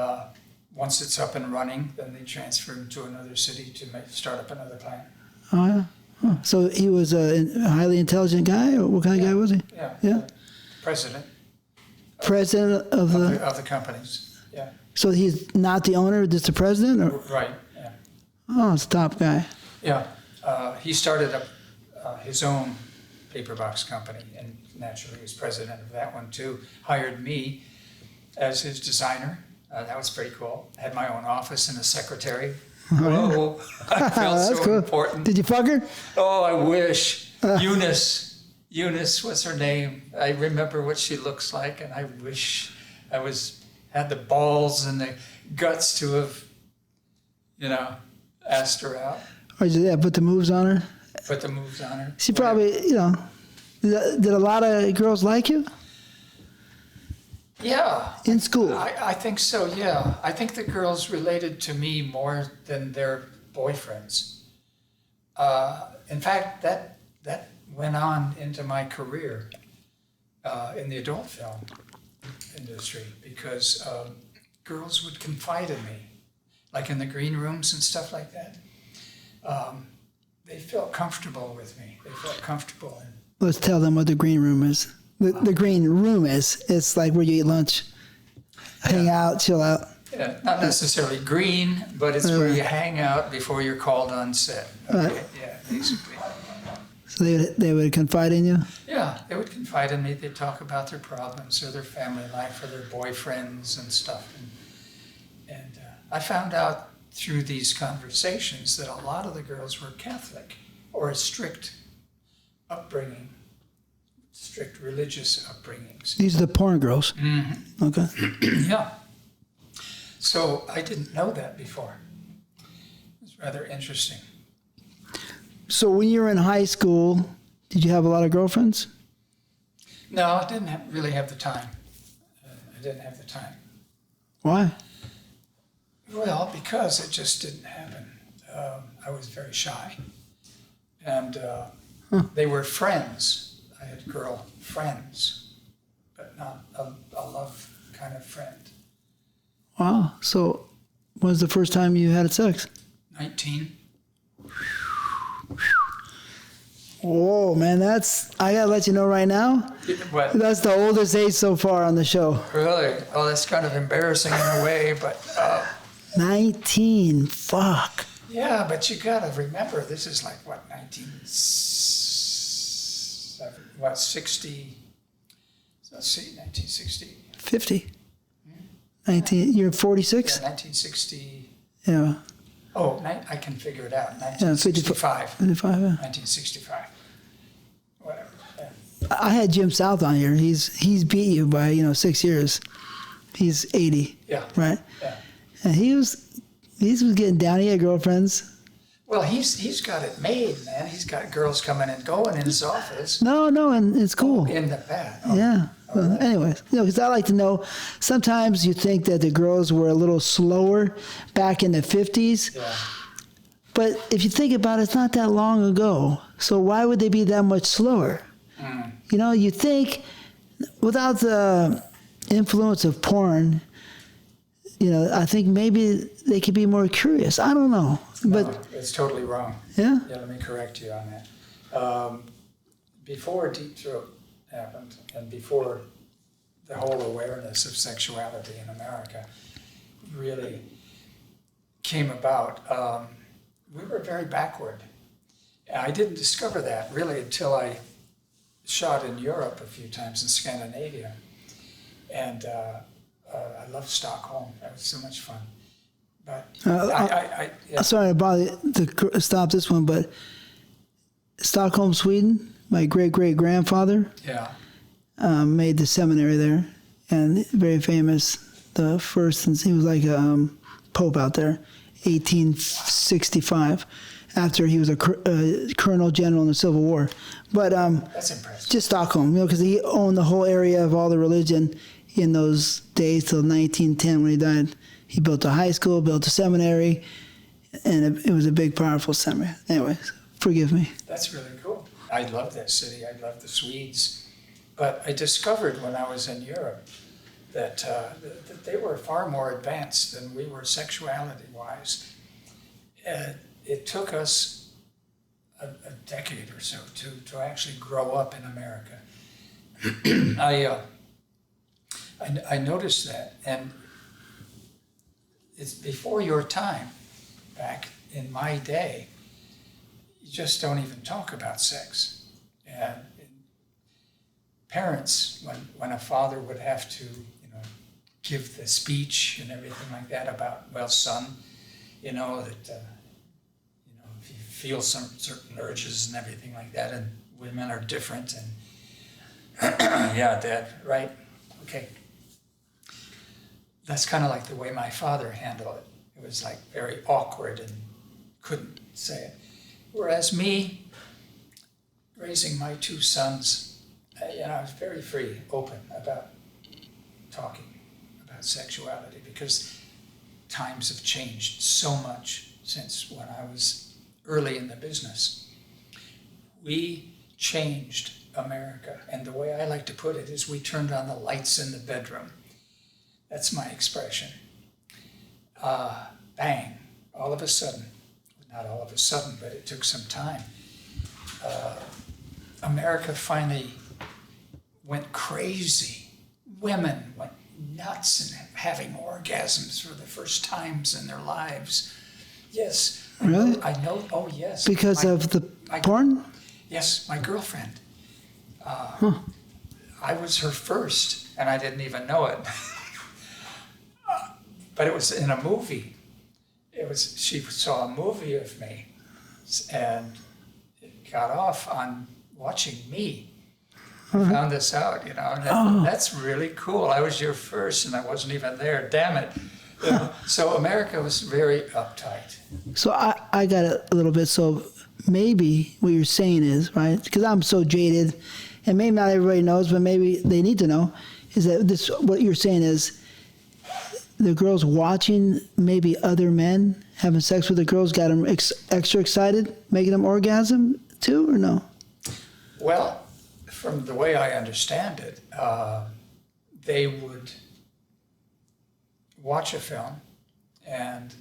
once it's up and running, then they transfer him to another city to start up another plant. Oh, yeah. Huh. So he was a highly intelligent guy, or what kind of guy was he? Yeah. President of the companies. Yeah. So he's not the owner, just the president? Or? Right. Yeah. Oh, it's a top guy. Yeah. He started up his own paper box company, and naturally he was president of that one too. Hired me as his designer. That was pretty cool. Had my own office and a secretary. Whoa, I felt that's so cool. important. Did you fuck her? Oh, I wish. Eunice was her name. I remember what she looks like, and I wish I had the balls and the guts to have, asked her out. Or did you put the moves on her? Put the moves on her. She probably, did a lot of girls like you? Yeah. In school? I think so, yeah. I think the girls related to me more than their boyfriends. In fact, that went on into my career in the adult film industry, because girls would confide in me, like in the green rooms and stuff like that. They felt comfortable with me. They felt comfortable. Let's tell them what the green room is. The green room it's like where you eat lunch, hang out, chill out. Yeah, not necessarily green, but it's where you hang out before you're called on set. Okay? Yeah, basically. So they would confide in you? Yeah, they would confide in me. They'd talk about their problems or their family life or their boyfriends and stuff. And I found out through these conversations that a lot of the girls were Catholic or a strict upbringing, strict religious upbringings. These are the porn girls? Mm-hmm. Okay. Yeah. So I didn't know that before. It was rather interesting. So when you were in high school, did you have a lot of girlfriends? No, I didn't really have the time. I didn't have the time. Why? Well, because it just didn't happen. I was very shy. And they were friends. I had girl friends, but not a love kind of friend. Wow. So when was the first time you had sex? 19. Whoa, man, I gotta let you know right now. What? That's the oldest age so far on the show. Really? Oh, that's kind of embarrassing in a way, but... 19, fuck. Yeah, but you gotta remember, this is like, 60... Let's see, 1960. 50. 19, you're 46? Yeah, 1960... Yeah. Oh, I can figure it out. 1965. 55, yeah. 1965. Whatever. Yeah. I had Jim South on here. He's beat you by 6 years. He's 80. Yeah. Right. Yeah. And he was getting down. He had girlfriends. Well, he's got it made, man. He's got girls coming and going in his office. No, and it's cool. In the back. Oh. Yeah. Well, anyways, because I like to know, sometimes you think that the girls were a little slower back in the 50s. Yeah. But if you think about it, it's not that long ago. So why would they be that much slower? Mm. You think without the influence of porn, I think maybe they could be more curious. I don't know. No, But it's totally wrong. Yeah? Yeah, let me correct you on that. Before Deep Throat happened, and before the whole awareness of sexuality in America really came about, we were very backward. I didn't discover that really until I shot in Europe a few times, in Scandinavia. And I loved Stockholm. That was so much fun. But yeah. Sorry to stop this one, but Stockholm, Sweden, my great-great-grandfather made the seminary there, and very famous. The first, he was like a pope out there, 1865. after he was a colonel general in the Civil War. But That's impressive. just Stockholm, because he owned the whole area of all the religion in those days till 1910 when he died. He built a high school, built a seminary, and it was a big, powerful seminary. Anyways, forgive me. That's really cool. I love that city. I love the Swedes. But I discovered when I was in Europe that they were far more advanced than we were sexuality-wise. It took us a decade or so to actually grow up in America. I noticed that, and it's before your time. Back in my day, you just don't even talk about sex. And parents, when a father would have to, give the speech and everything like that about, well, son, that if you feel some certain urges and everything like that, and women are different, and yeah, Dad, right? Okay. That's kind of like the way my father handled it. It was like very awkward and couldn't say it. Whereas me, raising my two sons, I was very free, open about talking about sexuality, because times have changed so much since when I was early in the business. We changed America, and the way I like to put it is we turned on the lights in the bedroom. That's my expression. Bang, all of a sudden, not all of a sudden, but it took some time. America finally went crazy. Women went nuts and having orgasms for the first times in their lives. Yes. Really? I know. Oh, yes. Because of the porn? Yes, my girlfriend. I was her first, and I didn't even know it. But it was in a movie. She saw a movie of me, and it got off on watching me. I found this out, and that's really cool. I was your first, and I wasn't even there. Damn it. So America was very uptight. So I got it a little bit. So maybe what you're saying is, right, because I'm so jaded, and maybe not everybody knows, but maybe they need to know, is that what you're saying is the girls watching maybe other men having sex with the girls got them extra excited, making them orgasm too, or no? Well, from the way I understand it, they would watch a film and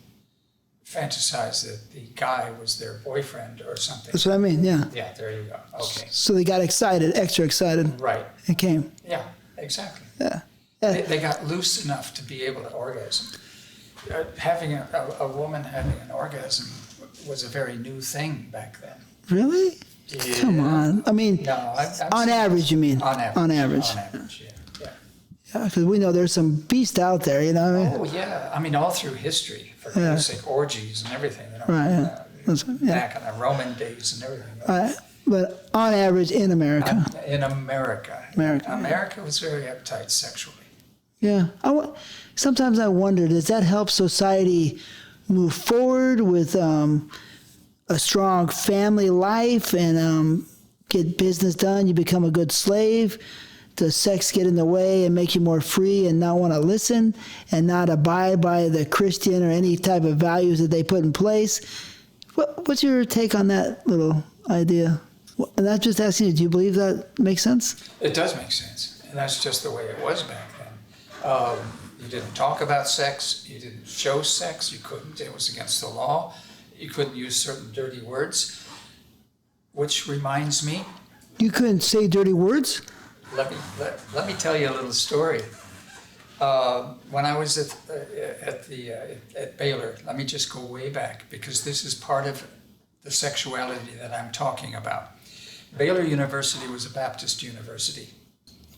fantasize that the guy was their boyfriend or something. That's what I mean, yeah. Yeah, there you go. Okay. So they got excited, extra excited. Right. It came. Yeah, exactly. Yeah. They got loose enough to be able to orgasm. Having a woman having an orgasm was a very new thing back then. Really? Yeah. Come on. I mean, No, I'm on average, you mean? On average. On average. On average, yeah. Yeah, because we know there's some beast out there, you know what I mean? Oh, yeah. I mean, all through history, for goodness sake, orgies and everything. Right, yeah. Back in the Roman days and everything. Right. But on average in America. In America. America was very uptight sexually. Yeah. Sometimes I wonder, does that help society move forward with a strong family life and get business done? You become a good slave. Does sex get in the way and make you more free and not want to listen and not abide by the Christian or any type of values that they put in place? What's your take on that little idea? And I'm just asking you, do you believe that makes sense? It does make sense. And that's just the way it was back then. You didn't talk about sex. You didn't show sex. You couldn't. It was against the law. You couldn't use certain dirty words. Which reminds me. You couldn't say dirty words? Let me tell you a little story. When I was at Baylor, let me just go way back, because this is part of the sexuality that I'm talking about. Baylor University was a Baptist university.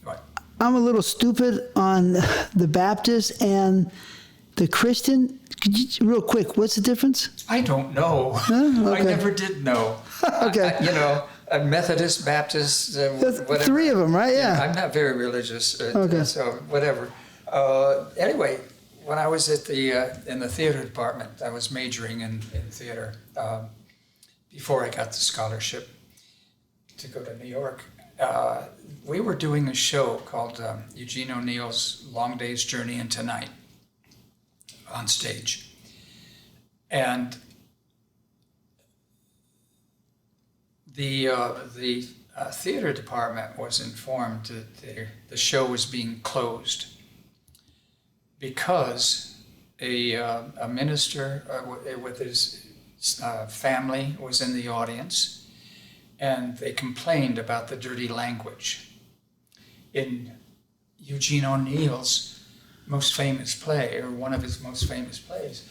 What? I'm a little stupid on the Baptist and the Christian. Could you, real quick, what's the difference? I don't know. Huh? Okay. I never did know. Okay. A Methodist, Baptist, whatever. Three of them, right? Yeah. I'm not very religious, Okay. so whatever. Anyway, when I was at in the theater department, I was majoring in theater. before I got the scholarship to go to New York, we were doing a show called Eugene O'Neill's Long Day's Journey into Night on stage. And the theater department was informed that the show was being closed because a minister with his family was in the audience, and they complained about the dirty language in Eugene O'Neill's most famous play, or one of his most famous plays.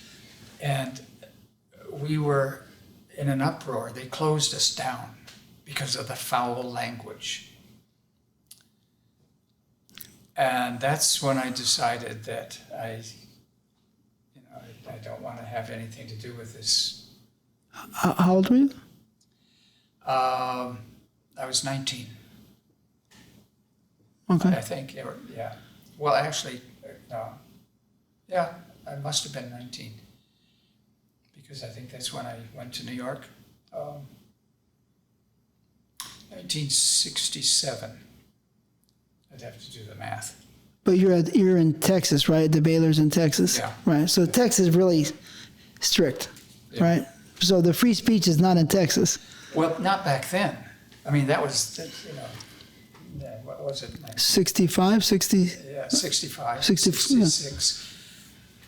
And we were in an uproar. They closed us down because of the foul language. And that's when I decided that I don't want to have anything to do with this. How old were you? I was 19. Okay. I think, yeah. Well, actually, no. Yeah, I must have been 19. Because I think that's when I went to New York. 1967. I'd have to do the math. But you're in Texas, right? The Baylor's in Texas, Yeah. right? So Texas is really strict, Yeah. right? So the free speech is not in Texas. Well, not back then. I mean, that was, what was it? 65, 60? Yeah, 65, 66.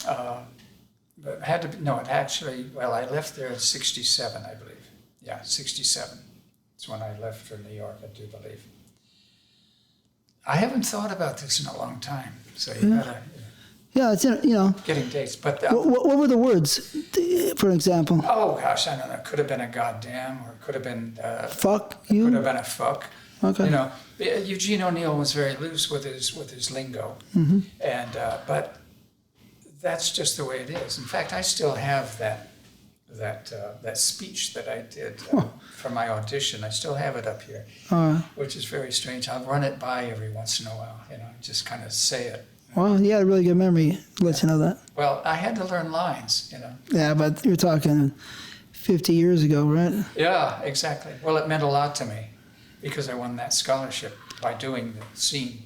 But it had to be, no, it actually, well, I left there in 67, I believe. Yeah, 67. That's when I left for New York, I do believe. I haven't thought about this in a long time, so you gotta, Yeah, it's getting dates. But what were the words, for example? oh gosh, I don't know. It could have been a goddamn, or it could have been Fuck could you? have been a fuck. Okay. Eugene O'Neill was very loose with his lingo, and but that's just the way it is. In fact, I still have that speech that I did for my audition. I still have it up here, which is very strange. I'll run it by every once in a while, just kind of say it. Well, you had a really good memory, let you know that. Well, I had to learn lines, Yeah, but you're talking 50 years ago, right? Yeah, exactly. Well, it meant a lot to me because I won that scholarship by doing the scene.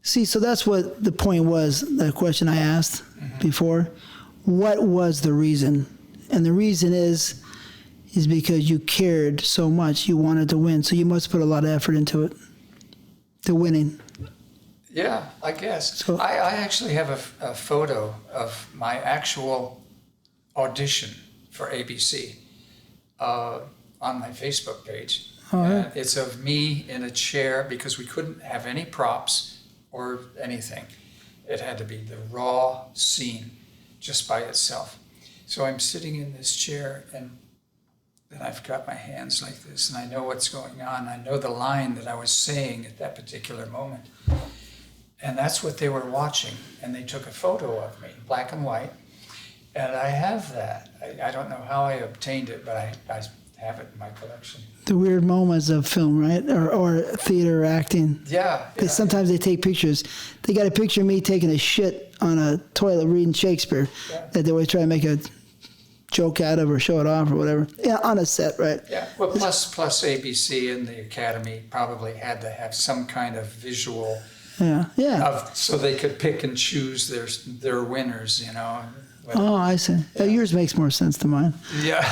See, so that's what the point was, the question I asked before. What was the reason? And the reason is because you cared so much, you wanted to win, so you must put a lot of effort into it, to winning. Yeah, I guess. So- I actually have a photo of my actual audition for ABC on my Facebook page. Oh, yeah. And it's of me in a chair because we couldn't have any props or anything. It had to be the raw scene just by itself. So I'm sitting in this chair, and then I've got my hands like this, and I know what's going on. I know the line that I was saying at that particular moment. And that's what they were watching. And they took a photo of me, black and white. And I have that. I don't know how I obtained it, but I have it in my collection. The weird moments of film, right? Or theater or acting. Yeah. Because sometimes they take pictures. They got a picture of me taking a shit on a toilet reading Shakespeare that they always try to make a joke out of or show it off or whatever. Yeah, on a set, right? Yeah. Well, plus ABC and the Academy probably had to have some kind of visual Yeah. so they could pick and choose their winners, Oh, I see. Yours makes more sense than mine. Yeah,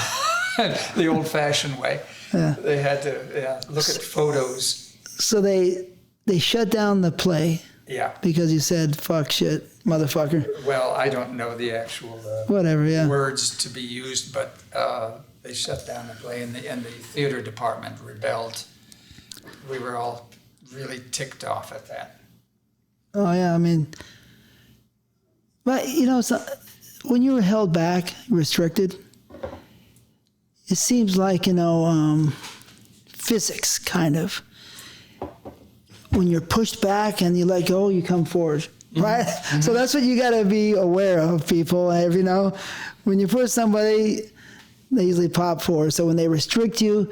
the old-fashioned way. Yeah. They had to look at photos. So they shut down the play Yeah. because you said, fuck, shit, motherfucker. Well, I don't know the actual Whatever, yeah. words to be used, but they shut down the play, and the theater department rebelled. We were all really ticked off at that. Oh, yeah, I mean, but, so when you were held back, restricted, it seems like, physics, kind of. When you're pushed back and you let go, you come forward, right? Mm-hmm. So that's what you got to be aware of, people. When you push somebody, they usually pop forward. So when they restrict you,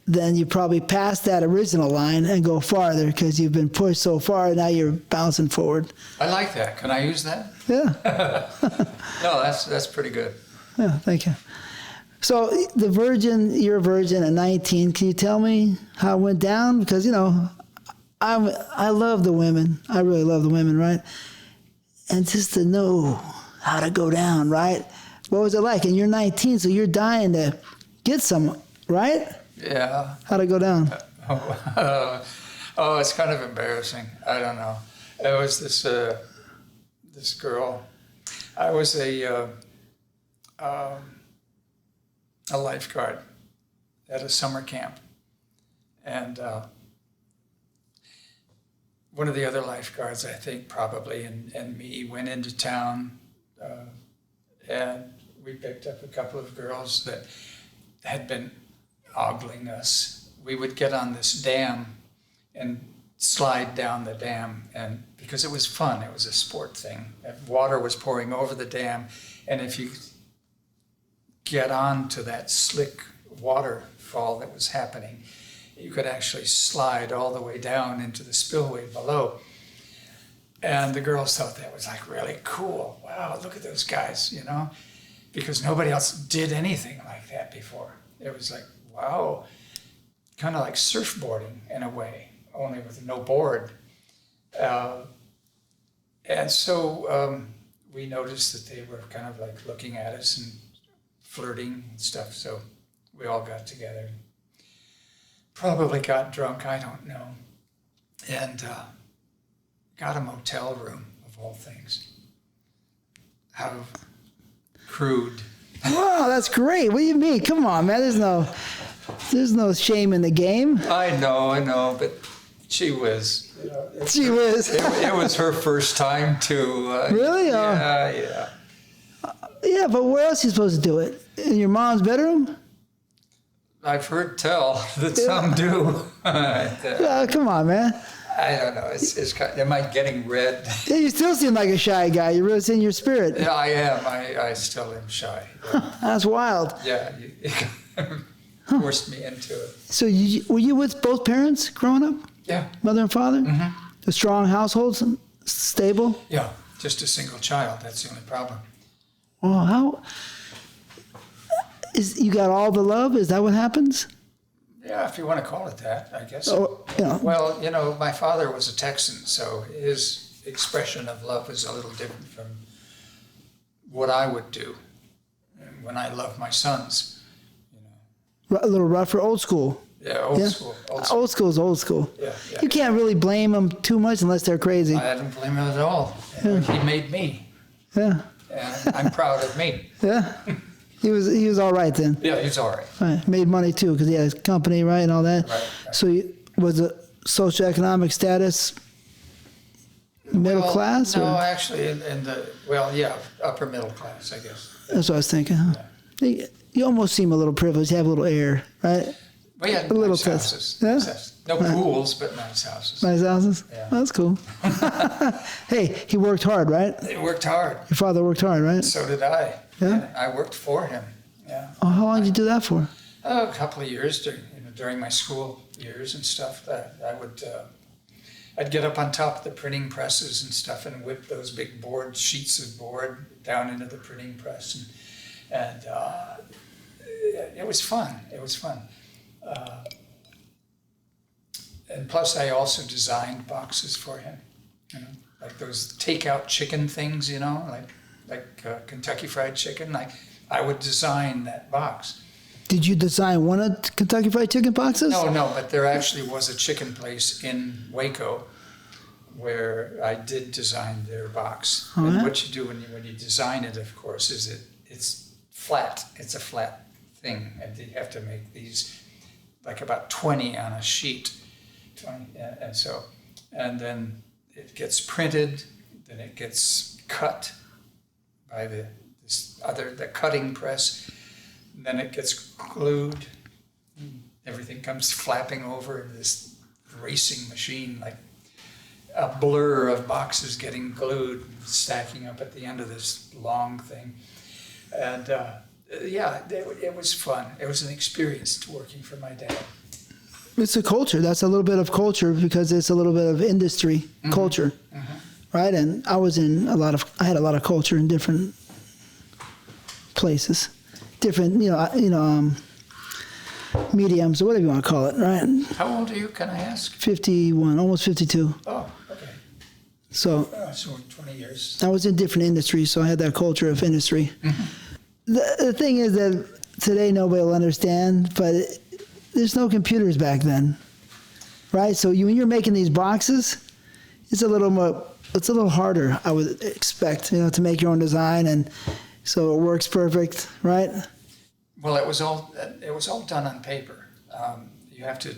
then you probably pass that original line and go farther because you've been pushed so far, now you're bouncing forward. I like that. Can I use that? Yeah. No, that's pretty good. Yeah, thank you. So you're a virgin at 19. Can you tell me how it went down? Because, I love the women. I really love the women, right? And just to know how to go down, right? What was it like? And you're 19, so you're dying to get some, right? Yeah. How to go down? It's kind of embarrassing. I don't know. It was this girl. I was a lifeguard at a summer camp, and one of the other lifeguards, I think probably, and me went into town, and we picked up a couple of girls that had been ogling us. We would get on this dam and slide down the dam, and because it was fun, it was a sport thing. Water was pouring over the dam, and if you get on to that slick waterfall that was happening, you could actually slide all the way down into the spillway below. And the girls thought that was like really cool. Wow, look at those guys, because nobody else did anything like that before. It was like, wow, kind of like surfboarding in a way, only with no board. And so we noticed that they were kind of like looking at us and flirting and stuff. So we all got together. Probably got drunk, I don't know. And got a motel room, of all things. How crude. Wow, that's great. What do you mean? Come on, man. There's no shame in the game. I know, but she was. She was. It was her first time too. Really? Yeah. Yeah, but where else are you supposed to do it? In your mom's bedroom? I've heard tell that some do. Yeah, come on, man. I don't know. It's kind of, am I getting red? Yeah, you still seem like a shy guy. You're really in your spirit. Yeah, I am. I still am shy. That's wild. Yeah, you forced me into it. So were you with both parents growing up? Yeah. Mother and father? Mm-hmm. A strong household? Stable? Yeah, just a single child. That's the only problem. Well, you got all the love? Is that what happens? Yeah, if you want to call it that, I guess. Oh, yeah. Well, my father was a Texan, so his expression of love is a little different from what I would do when I love my sons. A little rougher, old school. Yeah, old school. Old school is old school. Yeah. You can't really blame them too much unless they're crazy. I didn't blame him at all. He made me. Yeah. And I'm proud of me. Yeah. He was all right then. Yeah, he's all right. Right. Made money too because he had his company, right, and all that. Right. So was the socioeconomic status middle class? No, or? actually, upper middle class, I guess. That's what I was thinking. Huh? Yeah. You almost seem a little privileged. You have a little air, right? We had a little nice houses. Yeah? Nice houses. No pools, but nice houses. Nice houses? Yeah. Well, that's cool. Hey, he worked hard, right? They worked hard. Your father worked hard, right? So did I. Yeah? And I worked for him. Yeah. Oh, how long did you do that for? A couple of years during my school years and stuff. I'd get up on top of the printing presses and stuff and whip those big sheets of board down into the printing press, and it was fun. It was fun. And plus, I also designed boxes for him. Like those takeout chicken things. Like Kentucky Fried Chicken. I would design that box. Did you design one of Kentucky Fried Chicken boxes? No, but there actually was a chicken place in Waco where I did design their box. Oh, and yeah? what you do when you design it, of course, is it's flat. It's a flat thing, and you have to make these like about 20 on a sheet. 20, and then it gets printed, then it gets cut by the cutting press, and then it gets glued. Everything comes flapping over in this racing machine, like a blur of boxes getting glued, stacking up at the end of this long thing. And it was fun. It was an experience working for my dad. It's a culture. That's a little bit of culture because it's a little bit of industry culture, right? And I had a lot of culture in different places. different, mediums or whatever you want to call it, right? How old are you, can I ask? 51, almost 52. Oh, okay. So So 20 years. I was in different industries, so I had that culture of industry. The thing is that today nobody will understand, but there's no computers back then, right? So when you're making these boxes, it's a little harder, I would expect, to make your own design, and so it works perfect, right? Well, it was all done on paper. You have to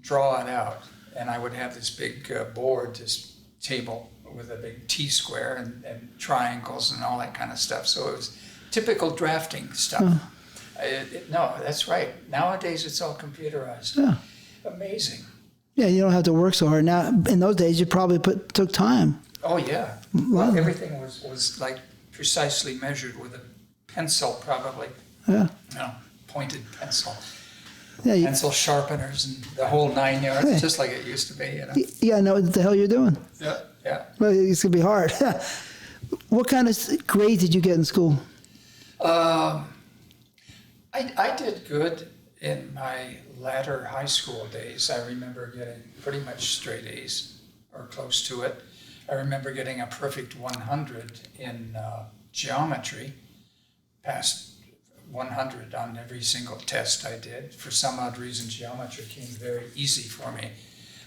draw it out, and I would have this big board, this table with a big T-square and triangles and all that kind of stuff. So it was typical drafting stuff. No, that's right. Nowadays it's all computerized. Yeah. Amazing. Yeah, you don't have to work so hard. Now, in those days, you probably took time. Oh yeah. Well, everything was like precisely measured with a pencil, probably. Yeah. Pointed pencil. Yeah. Pencil sharpeners and the whole 9 yards, just like it used to be. You gotta know what the hell you're doing. Yeah. Yeah. Well, it's gonna be hard. What kind of grades did you get in school? I did good in my latter high school days. I remember getting pretty much straight A's or close to it. I remember getting a perfect 100 in geometry, passed 100 on every single test I did. For some odd reason, geometry came very easy for me.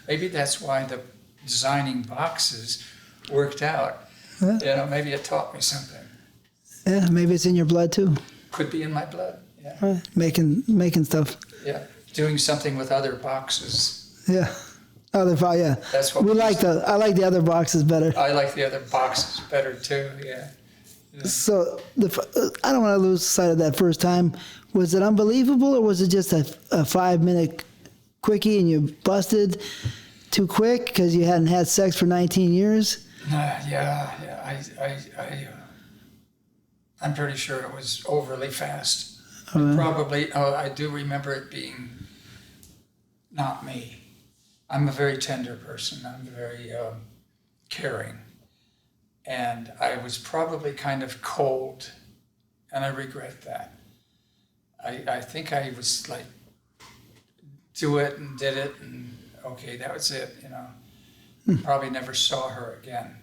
Maybe that's why the designing boxes worked out. Huh? Maybe it taught me something. Yeah, maybe it's in your blood too. Could be in my blood. Yeah. Right. Making stuff. Yeah. Doing something with other boxes. Yeah. Yeah. That's what I like the other boxes better. I like the other boxes better too. Yeah. So I don't want to lose sight of that first time. Was it unbelievable, or was it just a 5-minute quickie and you busted too quick because you hadn't had sex for 19 years? Yeah. I'm pretty sure it was overly fast. Probably. I do remember it being not me. I'm a very tender person. I'm very caring. And I was probably kind of cold, and I regret that. I think I was like, do it and did it, and okay, that was it, Probably never saw her again.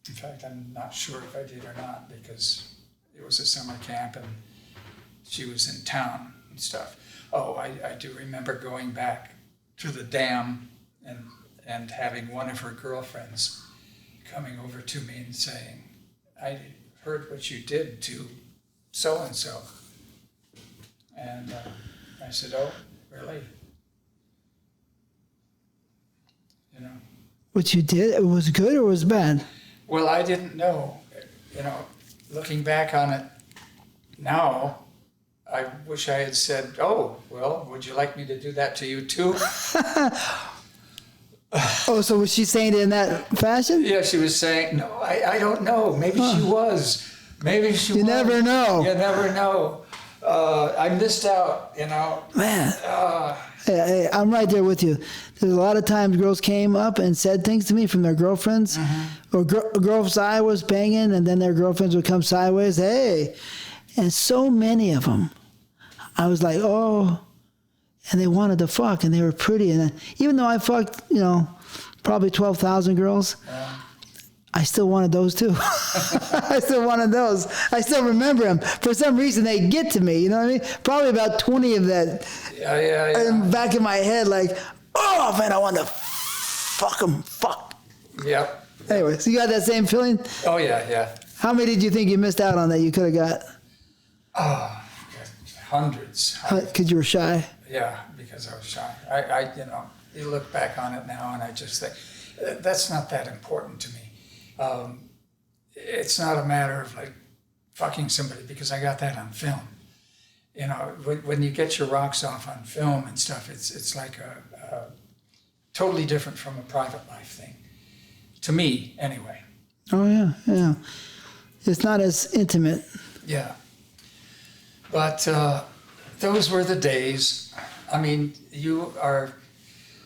In fact, I'm not sure if I did or not, because it was a summer camp and she was in town and stuff. Oh, I do remember going back to the dam and having one of her girlfriends coming over to me and saying, I heard what you did to so-and-so. And I said, oh, really? What you did, it was good or was bad? Well, I didn't know. Looking back on it now, I wish I had said, oh, well, would you like me to do that to you too? Oh, so was she saying it in that fashion? Yeah, she was saying, no, I don't know. Maybe she was. Maybe she was. You never know. You never know. I missed out, Man. Hey, I'm right there with you. There's a lot of times girls came up and said things to me from their girlfriends, or a girl's eye was banging, and then their girlfriends would come sideways. Hey, and so many of them, I was like, oh, and they wanted to fuck, and they were pretty, and even though I fucked, probably 12,000 girls. I still wanted those too. I still wanted those. I still remember them. For some reason, they get to me. You know what I mean? Probably about 20 of that. Yeah. Back in my head, like, oh man, I want to fuck them. Fuck. Yep. Anyway, so you got that same feeling? Oh yeah. How many did you think you missed out on that you could have got? Oh, hundreds. Because you were shy. Yeah, because I was shy. I you look back on it now, and I just think that's not that important to me. It's not a matter of like fucking somebody, because I got that on film. When you get your rocks off on film and stuff, it's like a totally different from a private life thing. To me, anyway. Oh yeah. It's not as intimate. Yeah. But those were the days. I mean, you are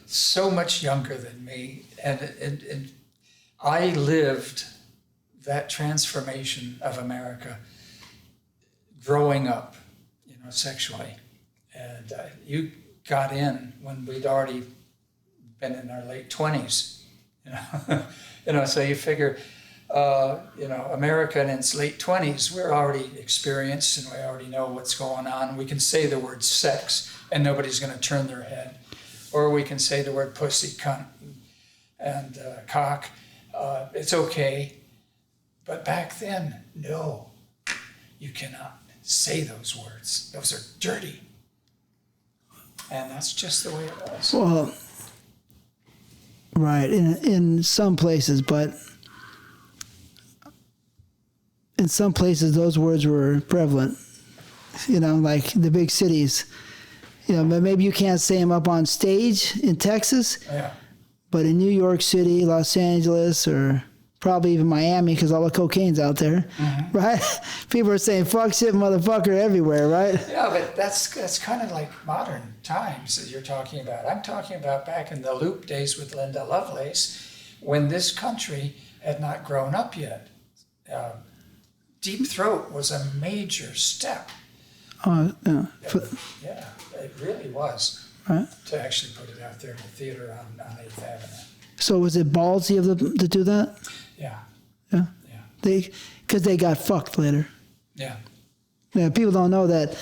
so much younger than me, and I lived that transformation of America growing up sexually. And you got in when we'd already been in our late 20s, so you figure, America in its late 20s, we're already experienced and we already know what's going on. We can say the word sex and nobody's going to turn their head. Or we can say the word pussy, cunt, and cock. It's okay. But back then, no, you cannot say those words. Those are dirty. And that's just the way it was. Well, right, in some places, but in some places those words were prevalent, like the big cities. But maybe you can't say them up on stage in Texas, Yeah. but in New York City, Los Angeles, or probably even Miami, because all the cocaine's out there, right? People are saying fuck, shit, motherfucker everywhere, right? Yeah, but that's kind of like modern times that you're talking about. I'm talking about back in the Loop days with Linda Lovelace, when this country had not grown up yet. Deep Throat was a major step. Yeah. Yeah, it really was. Right. To actually put it out there in the theater on 8th Avenue. So was it ballsy of them to do that? Yeah. Yeah. Yeah. Because they got fucked later. Yeah. Yeah, people don't know that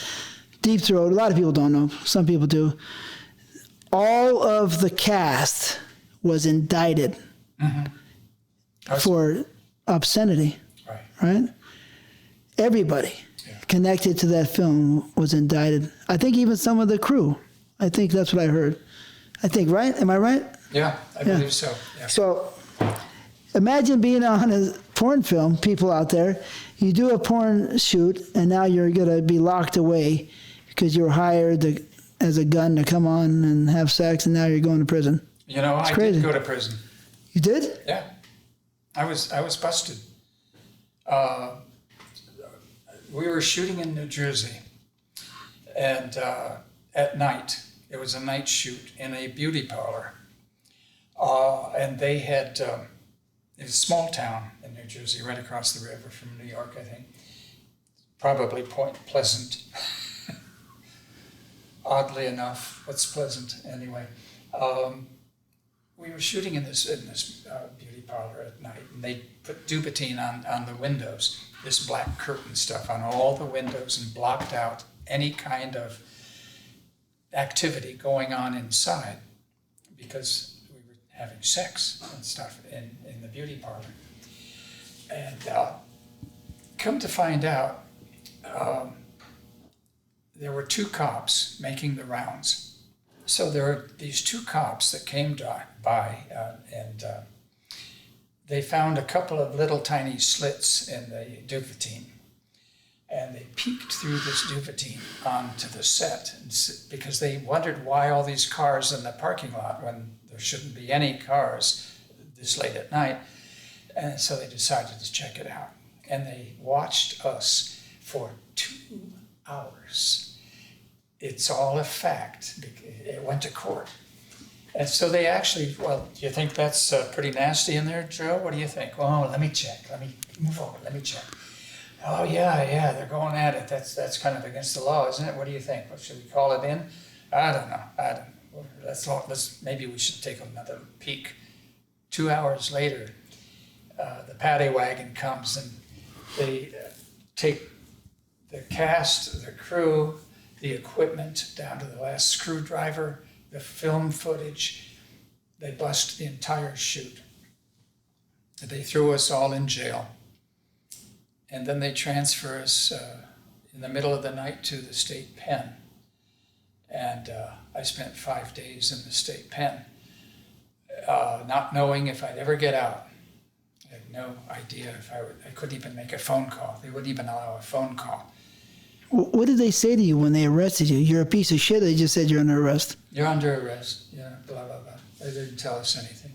Deep Throat, a lot of people don't know, some people do. All of the cast was indicted for obscenity, right? Everybody connected to that film was indicted. I think even some of the crew. I think that's what I heard. I think, right? Am I right? Yeah, I believe so. Yeah. So imagine being on a porn film, people out there. You do a porn shoot, and now you're going to be locked away because you were hired as a gun to come on and have sex, and now you're going to prison. I crazy. did go to prison. You did? Yeah. I was busted. We were shooting in New Jersey, and at night, it was a night shoot in a beauty parlor. And they had, it was a small town in New Jersey, right across the river from New York, I think. Probably Point Pleasant. Oddly enough, what's Pleasant anyway? We were shooting in this beauty parlor at night, and they put Dubatine on the windows, this black curtain stuff on all the windows, and blocked out any kind of activity going on inside because we were having sex and stuff in the beauty parlor. And come to find out, there were 2 cops making the rounds. So there were these 2 cops that came by and they found a couple of little tiny slits in the Duvatine. And they peeked through this Duvatine onto the set because they wondered why all these cars in the parking lot when there shouldn't be any cars this late at night. And so they decided to check it out. And they watched us for 2 hours. It's all a fact. It went to court. And so they actually, well, do you think that's pretty nasty in there, Joe? What do you think? Well, let me check. Let me move over. Let me check. Oh, yeah, they're going at it. That's kind of against the law, isn't it? What do you think? What, should we call it in? I don't know. Maybe we should take another peek. 2 hours later, the paddy wagon comes and they take the cast, the crew, the equipment down to the last screwdriver, the film footage. They bust the entire shoot. They threw us all in jail. And then they transfer us in the middle of the night to the state pen. And I spent 5 days in the state pen, not knowing if I'd ever get out. I had no idea if I would. I couldn't even make a phone call. They wouldn't even allow a phone call. What did they say to you when they arrested you? You're a piece of shit. They just said you're under arrest. You're under arrest. Yeah, blah, blah, blah. They didn't tell us anything.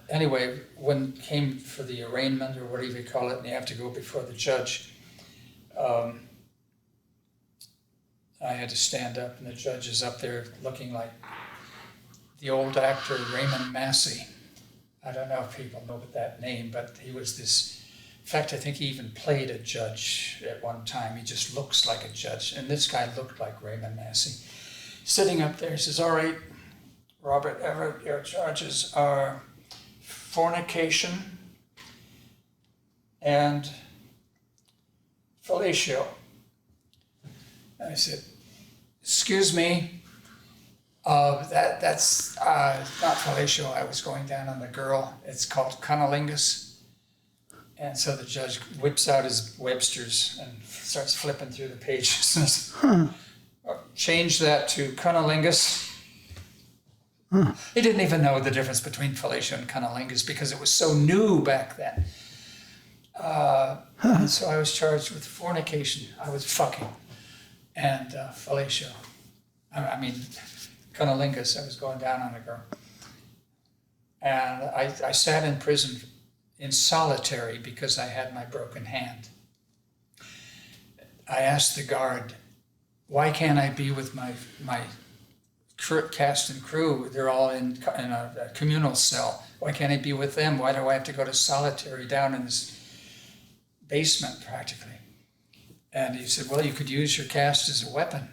Anyway, when it came for the arraignment or whatever you call it, and you have to go before the judge, I had to stand up, and the judge is up there looking like the old actor Raymond Massey. I don't know if people know that name, but he was this fact, I think he even played a judge at one time. He just looks like a judge. And this guy looked like Raymond Massey. Sitting up there, he says, "All right, Robert Everett, your charges are fornication and fellatio." And I said, "Excuse me, that's not fellatio. I was going down on the girl. It's called cunnilingus." And so the judge whips out his Webster's and starts flipping through the pages and says, "Change that to cunnilingus." He didn't even know the difference between fellatio and cunnilingus because it was so new back then. And so I was charged with fornication. I was fucking. And fellatio. I mean, cunnilingus. I was going down on a girl. And I sat in prison in solitary because I had my broken hand. I asked the guard, "Why can't I be with my cast and crew? They're all in a communal cell. Why can't I be with them? Why do I have to go to solitary down in this basement practically?" And he said, "Well, you could use your cast as a weapon."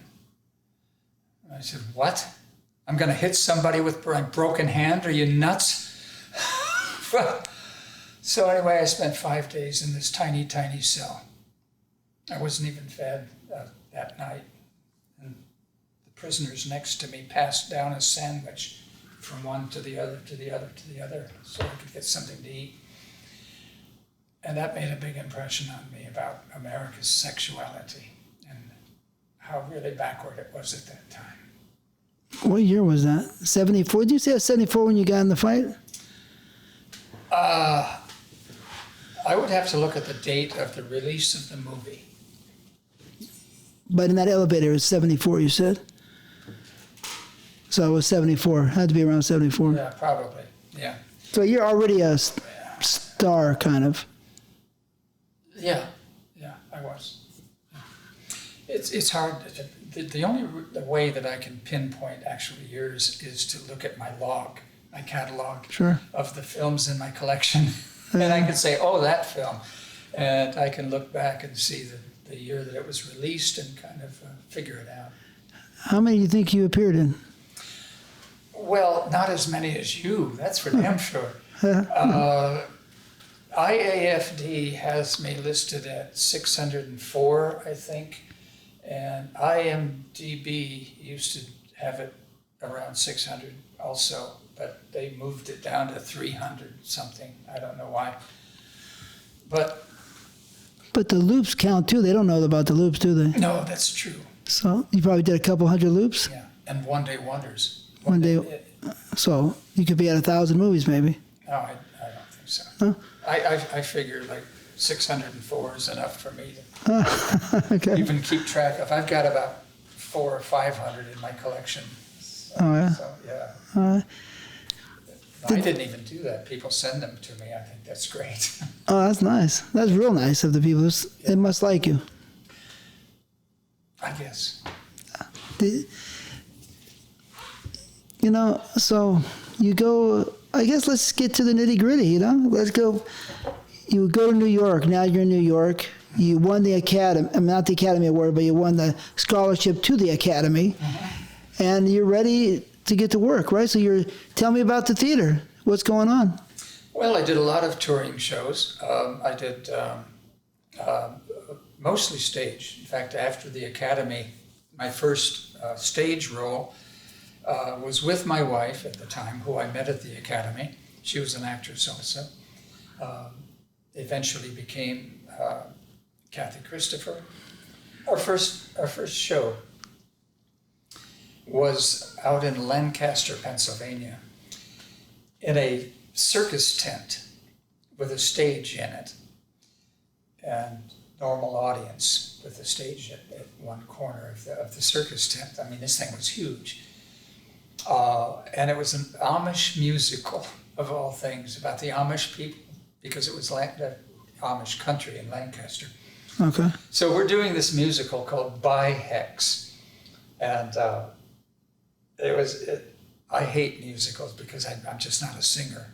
And I said, "What? I'm going to hit somebody with my broken hand? Are you nuts?" So anyway, I spent 5 days in this tiny, tiny cell. I wasn't even fed that night. And the prisoners next to me passed down a sandwich from one to the other, to the other, to the other, so I could get something to eat. And that made a big impression on me about America's sexuality and how really backward it was at that time. What year was that? 74? Did you say it was 74 when you got in the fight? I would have to look at the date of the release of the movie. But in that elevator, it was 74, you said? So it was 74. Had to be around 74. Yeah, probably. Yeah. So you're already a star, kind of. Yeah, I was. It's hard. The only way that I can pinpoint actually years is to look at my log, my catalog of the films in my collection. And I can say, "Oh, that film." And I can look back and see the year that it was released and kind of figure it out. How many do you think you appeared in? Well, not as many as you, that's for damn sure. IAFD has me listed at 604, I think. And IMDb used to have it around 600 also, but they moved it down to 300 something. I don't know why. But the loops count too. They don't know about the loops, do they? no, that's true. So you probably did a couple hundred loops? Yeah, and One Day Wonders. One day. So you could be at 1,000 movies maybe. No, I don't think so. Huh? I figure like 604 is enough for me to Okay. even keep track of. I've got about 400 or 500 in my collection. So, Oh, yeah? So, yeah. Uh, I didn't even do that. People send them to me. I think that's great. Oh, that's nice. That's real nice of the people. They must like you. I guess. So you go, I guess let's get to the nitty gritty, Let's go. You go to New York. Now you're in New York. You won the Academy, not the Academy Award, but you won the scholarship to the Academy. Mm-hmm. And you're ready to get to work, right? So tell me about the theater. What's going on? Well, I did a lot of touring shows. I did mostly stage. In fact, after the Academy, my first stage role was with my wife at the time, who I met at the Academy. She was an actress also. Eventually became Kathy Christopher. Our first show was out in Lancaster, Pennsylvania, in a circus tent with a stage in it and normal audience with a stage at one corner of the circus tent. I mean, this thing was huge. And it was an Amish musical, of all things, about the Amish people, because it was the Amish country in Lancaster. Okay. So we're doing this musical called By Hex. And I hate musicals because I'm just not a singer.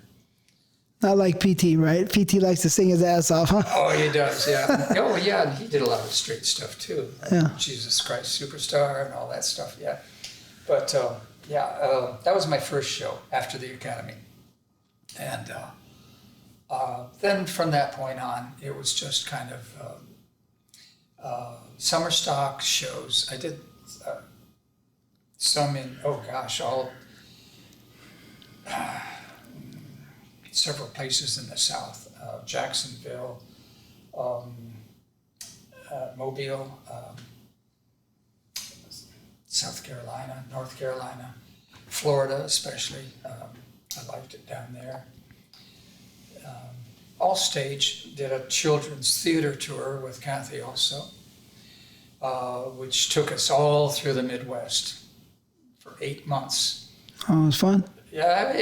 Not like PT, right? PT likes to sing his ass off, huh? Oh, he does, yeah. Oh, yeah, and he did a lot of straight stuff too. Yeah. Jesus Christ Superstar and all that stuff, yeah. But that was my first show after the Academy. And then from that point on, it was just kind of summer stock shows. I did some in, several places in the South, Jacksonville, Mobile, South Carolina, North Carolina, Florida especially. I liked it down there. All Stage did a children's theater tour with Kathy also, which took us all through the Midwest for 8 months. Oh, it was fun. Yeah,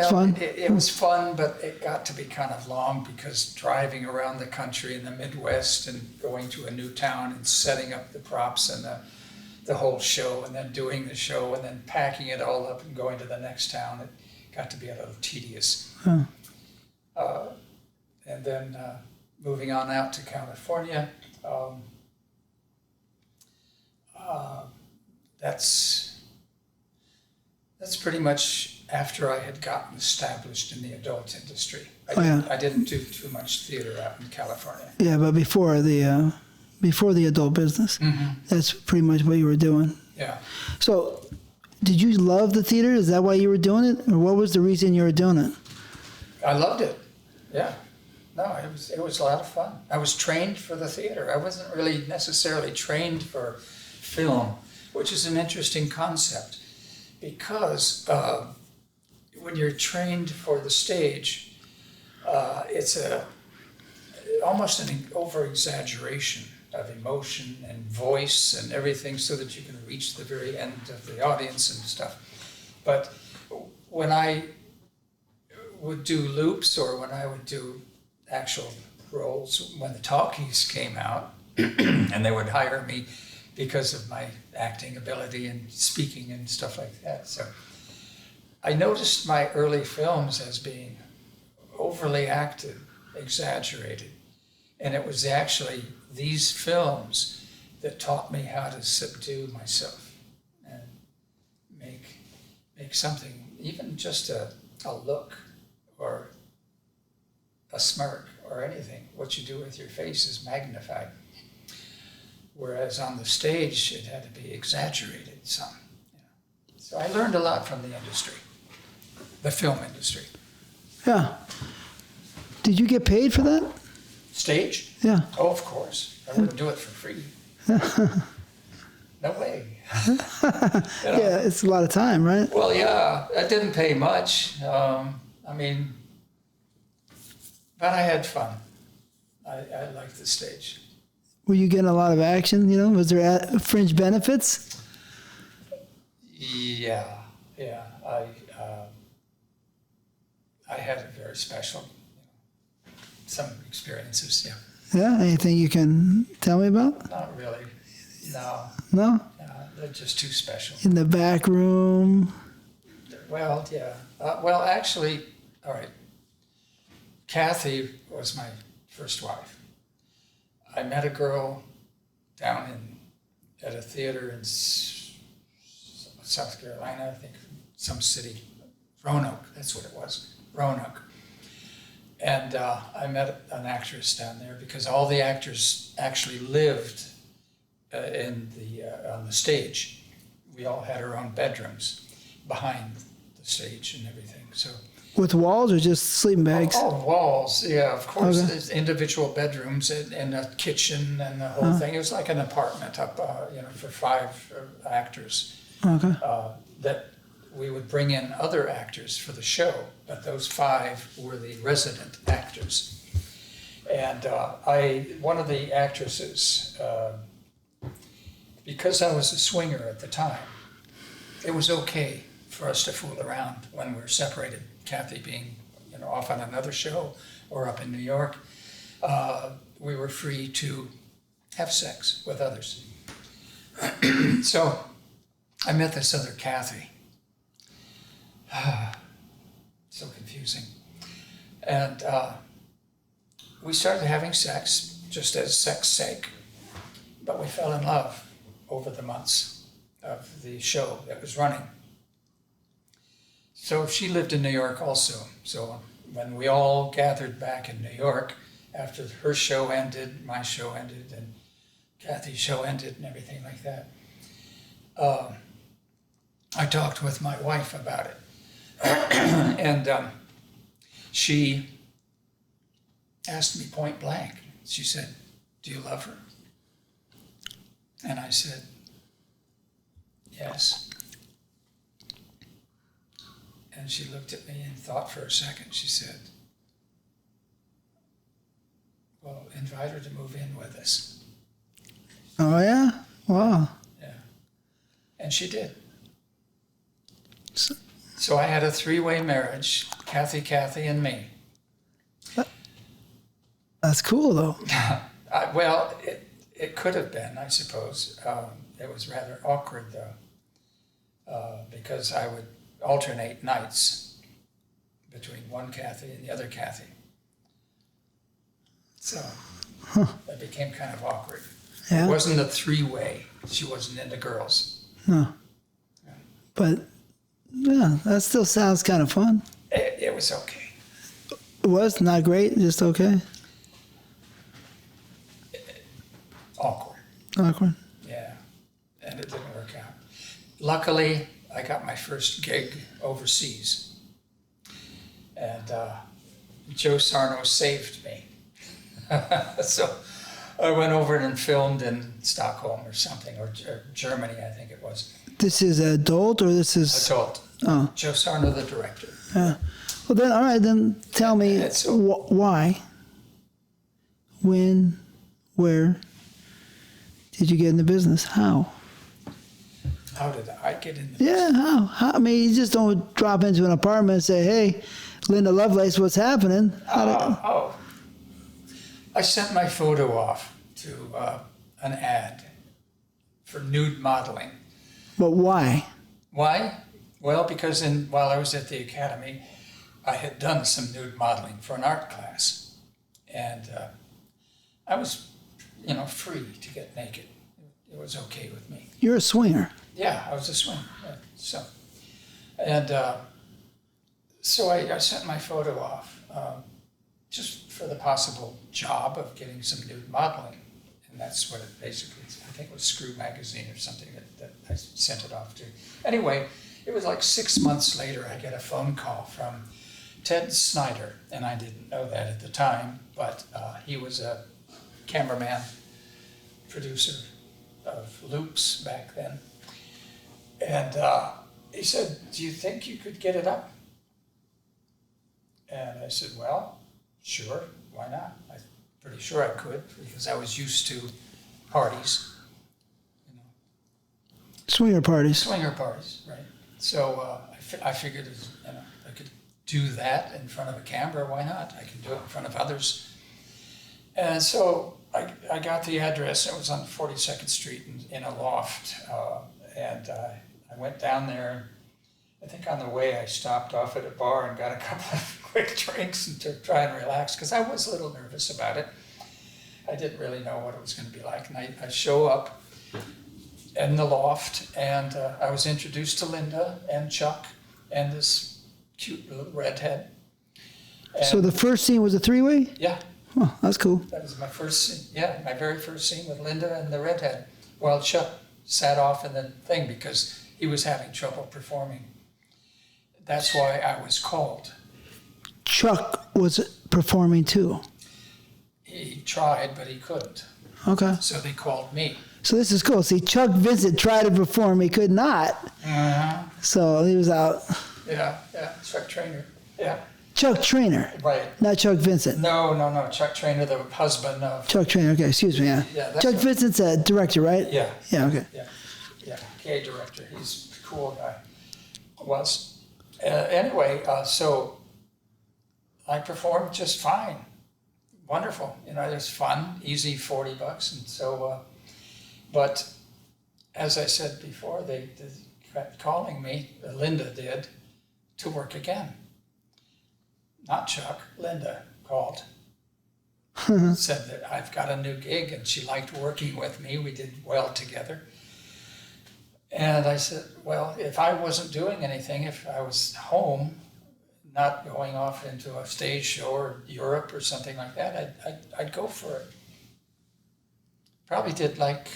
Fun. It was fun, but it got to be kind of long because driving around the country in the Midwest and going to a new town and setting up the props and the whole show and then doing the show and then packing it all up and going to the next town, it got to be a little tedious. Huh. And then moving on out to California, that's pretty much after I had gotten established in the adult industry. I didn't do too much theater out in California. Yeah, but before the adult business, that's pretty much what you were doing. Yeah. So, did you love the theater? Is that why you were doing it, or what was the reason you were doing it? I loved it. Yeah. No, it was a lot of fun. I was trained for the theater. I wasn't really necessarily trained for film, which is an interesting concept because when you're trained for the stage, it's almost an over-exaggeration of emotion and voice and everything so that you can reach the very end of the audience and stuff. But when I would do loops or when I would do actual roles, when the talkies came out, and they would hire me because of my acting ability and speaking and stuff like that. So I noticed my early films as being overly acted, exaggerated. And it was actually these films that taught me how to subdue myself and make something, even just a look or a smirk or anything. What you do with your face is magnified. Whereas on the stage, it had to be exaggerated some. So I learned a lot from the industry, the film industry. Yeah. Did you get paid for that? Stage? Yeah. Oh, of course. I wouldn't do it for free. No way. Yeah, it's a lot of time, right? Well, yeah, I didn't pay much. But I had fun. I liked the stage. Were you getting a lot of action? Was there fringe benefits? Yeah. I had a very special, some experiences. Yeah. Yeah. Anything you can tell me about? Not really. No. No. They're just too special. In the back room. Well, yeah. Actually, all right. Kathy was my first wife. I met a girl down at a theater in South Carolina, I think, some city, Roanoke, that's what it was, Roanoke. And I met an actress down there because all the actors actually lived on the stage. We all had our own bedrooms behind the stage and everything. So. With walls or just sleeping bags? Oh, walls, yeah, of course. Okay. There's individual bedrooms and a kitchen and the whole thing. It was like an apartment up, for 5 actors. Okay. That we would bring in other actors for the show, but those 5 were the resident actors. And one of the actresses, because I was a swinger at the time, it was okay for us to fool around when we were separated. Kathy being, off on another show or up in New York, we were free to have sex with others. So I met this other Kathy. So confusing. And we started having sex just as sex sake, but we fell in love over the months of the show that was running. So she lived in New York also. So when we all gathered back in New York, after her show ended, my show ended, and Kathy's show ended and everything like that, I talked with my wife about it. And she asked me point blank. She said, "Do you love her?" And I said, "Yes." And she looked at me and thought for a second. She said, "Well, invite her to move in with us." Oh, yeah? Wow. Yeah. And she did. So, So I had a three-way marriage, Kathy, and me. that's cool, though. Well, it could have been, I suppose. It was rather awkward, though, because I would alternate nights between one Kathy and the other Kathy. So it became kind of awkward. Yeah? It wasn't a three-way. She wasn't into girls. No. But, yeah, that still sounds kind of fun. It was okay. It was not great, just okay. Awkward. Awkward. Yeah, and it didn't work out. Luckily, I got my first gig overseas, and Joe Sarno saved me. So I went over and filmed in Stockholm or something, or Germany, I think it was. This is adult, or this is... Adult. Oh. Joe Sarno, the director. Yeah. Well, then, all right, then tell me why, when, where did you get in the business? How? How did I get in? Yeah, how? I mean, you just don't drop into an apartment and say, "Hey, Linda Lovelace, what's happening?" I sent my photo off to an ad for nude modeling. But why? Why? Well, because while I was at the academy, I had done some nude modeling for an art class, and I was, free to get naked. It was okay with me. You're a swinger. Yeah, I was a swinger. Yeah, so I sent my photo off just for the possible job of getting some nude modeling, and that's what it basically is. I think it was Shrew magazine or something that I sent it off to. Anyway, it was like 6 months later, I get a phone call from Ted Snyder, and I didn't know that at the time, but he was a cameraman, producer of loops back then. And he said, "Do you think you could get it up?" And I said, "Well, sure, why not? I'm pretty sure I could, because I was used to parties, Swinger parties. Swinger parties, right? So I figured, I could do that in front of a camera. Why not? I can do it in front of others. And so I got the address. It was on 42nd Street in a loft, and I went down there. I think on the way I stopped off at a bar and got a couple of quick drinks and to try and relax, because I was a little nervous about it. I didn't really know what it was going to be like. And I show up in the loft, and I was introduced to Linda and Chuck and this cute little redhead. And So the first scene was a three-way? yeah, Oh, that's cool. that was my first scene. Yeah, my very first scene with Linda and the redhead. Well, Chuck sat off in the thing because he was having trouble performing. That's why I was called. Chuck was performing too. He tried, but he couldn't. Okay. So they called me. So this is cool. See, Chuck Vincent tried to perform. He could not. Uh-huh. So he was out. Yeah, Chuck Trainer. Yeah, Chuck Trainer, right. not Chuck Vincent. No, Chuck Trainer, the husband of. Chuck Trainer, okay, excuse me, yeah. Yeah, that's Chuck right. Vincent's a director, right? Yeah. Yeah, okay. Yeah, PA director. He's a cool guy. Was. Anyway, so I performed just fine. Wonderful. It was fun, easy $40. And so, but as I said before, they kept calling me, Linda did, to work again. not Chuck, Linda called. Said that I've got a new gig, and she liked working with me. We did well together. And I said, well, if I wasn't doing anything, if I was home, not going off into a stage show or Europe or something like that, I'd go for it. Probably did like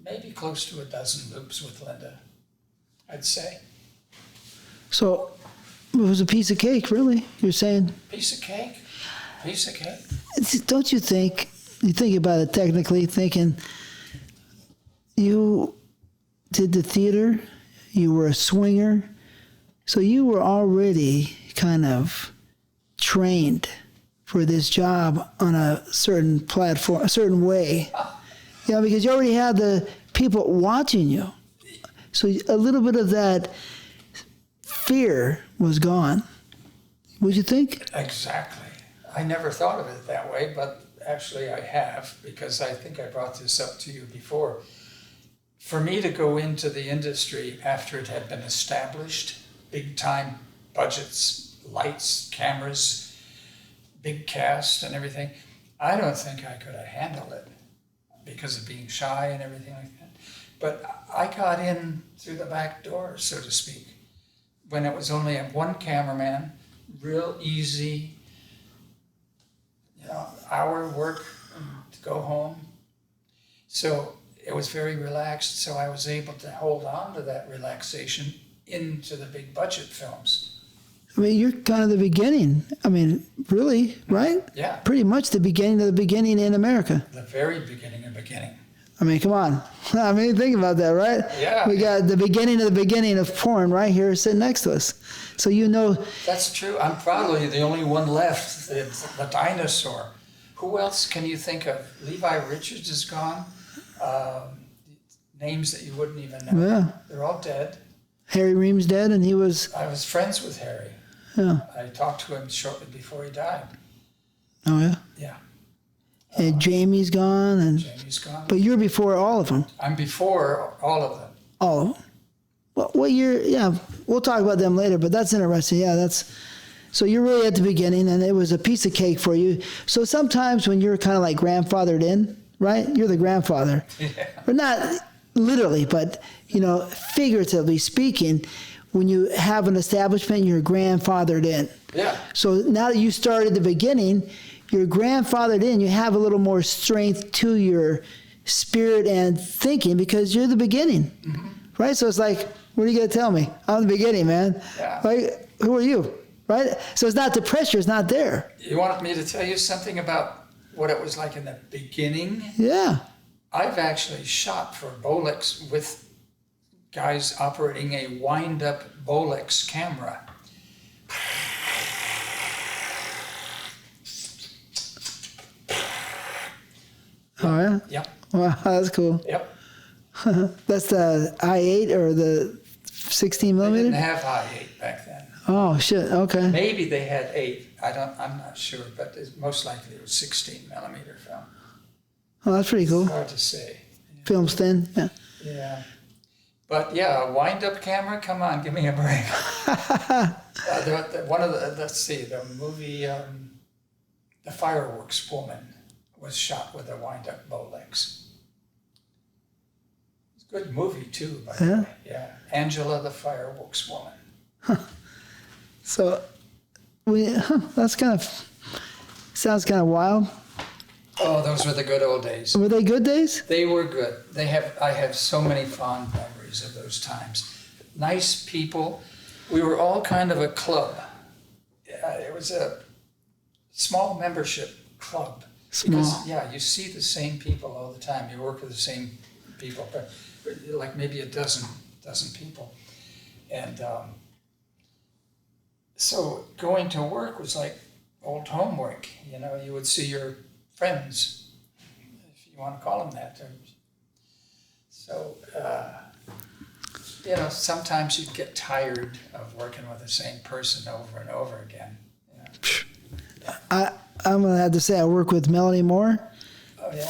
maybe close to a dozen loops with Linda, I'd say. So it was a piece of cake, really, you're saying? Piece of cake. Piece of cake. Don't you think about it technically, thinking you did the theater, you were a swinger, so you were already kind of trained for this job on a certain platform, a certain way. You know, because you already had the people watching you. So a little bit of that fear was gone. Would you think? Exactly. I never thought of it that way, but actually I have, because I think I brought this up to you before. For me to go into the industry after it had been established, big time budgets, lights, cameras, big cast and everything, I don't think I could have handled it because of being shy and everything like that. But I got in through the back door, so to speak, when it was only one cameraman, real easy, hour work to go home. So it was very relaxed, so I was able to hold on to that relaxation into the big budget films. I mean, you're kind of the beginning. I mean, really, right? Yeah. Pretty much the beginning of the beginning in America. The very beginning of beginning. I mean, come on. I mean, think about that, right? Yeah. We got the beginning of porn right here sitting next to us. So you know. That's true. I'm probably the only one left. It's the dinosaur. Who else can you think of? Levi Richards is gone. Names that you wouldn't even know. Yeah. They're all dead. Harry Ream's dead, and he was. I was friends with Harry. Yeah. I talked to him shortly before he died. Oh yeah. Yeah. And Jamie's gone, and. Jamie's gone. But you're before all of them. I'm before all of them. All of them. What year? Yeah, we'll talk about them later. But that's interesting. Yeah, that's. So you're really at the beginning, and it was a piece of cake for you. So sometimes when you're kind of like grandfathered in, right? You're the grandfather. Yeah. But not literally, but, figuratively speaking, when you have an establishment, you're grandfathered in. Yeah. So now that you start at the beginning, you're grandfathered in, you have a little more strength to your spirit and thinking because you're the beginning, right? So it's like, what are you going to tell me? I'm the beginning, man. Yeah. Like, who are you, right? So it's not the pressure, it's not there. You want me to tell you something about what it was like in the beginning? Yeah. I've actually shot for Bolex with guys operating a wind-up Bolex camera. Oh, yeah? Yep. Wow, that's cool. Yep. That's the I-8 or the 16 They millimeter? didn't have I-8 back then. Oh, shit, okay. Maybe they had 8. I'm not sure, but most likely it was 16 millimeter film. Oh, that's pretty cool. Hard to say. Film's thin, yeah. Yeah. But yeah, a wind-up camera, come on, give me a break. Let's see, the movie, The Fireworks Woman was shot with a wind-up Bolex. It's a good movie too, by the way. Yeah, Angela the Fireworks Woman. So, that's sounds kind of wild. Oh, those were the good old days. Were they good days? They were good. I have so many fond memories of those times. Nice people. We were all kind of a club. It was a small membership club. Small. Because, you see the same people all the time. You work with the same people, but like maybe a dozen people. And so going to work was like old homework. You would see your friends, if you want to call them that. So, sometimes you'd get tired of working with the same person over and over again. I'm going to have to say I work with Melanie Moore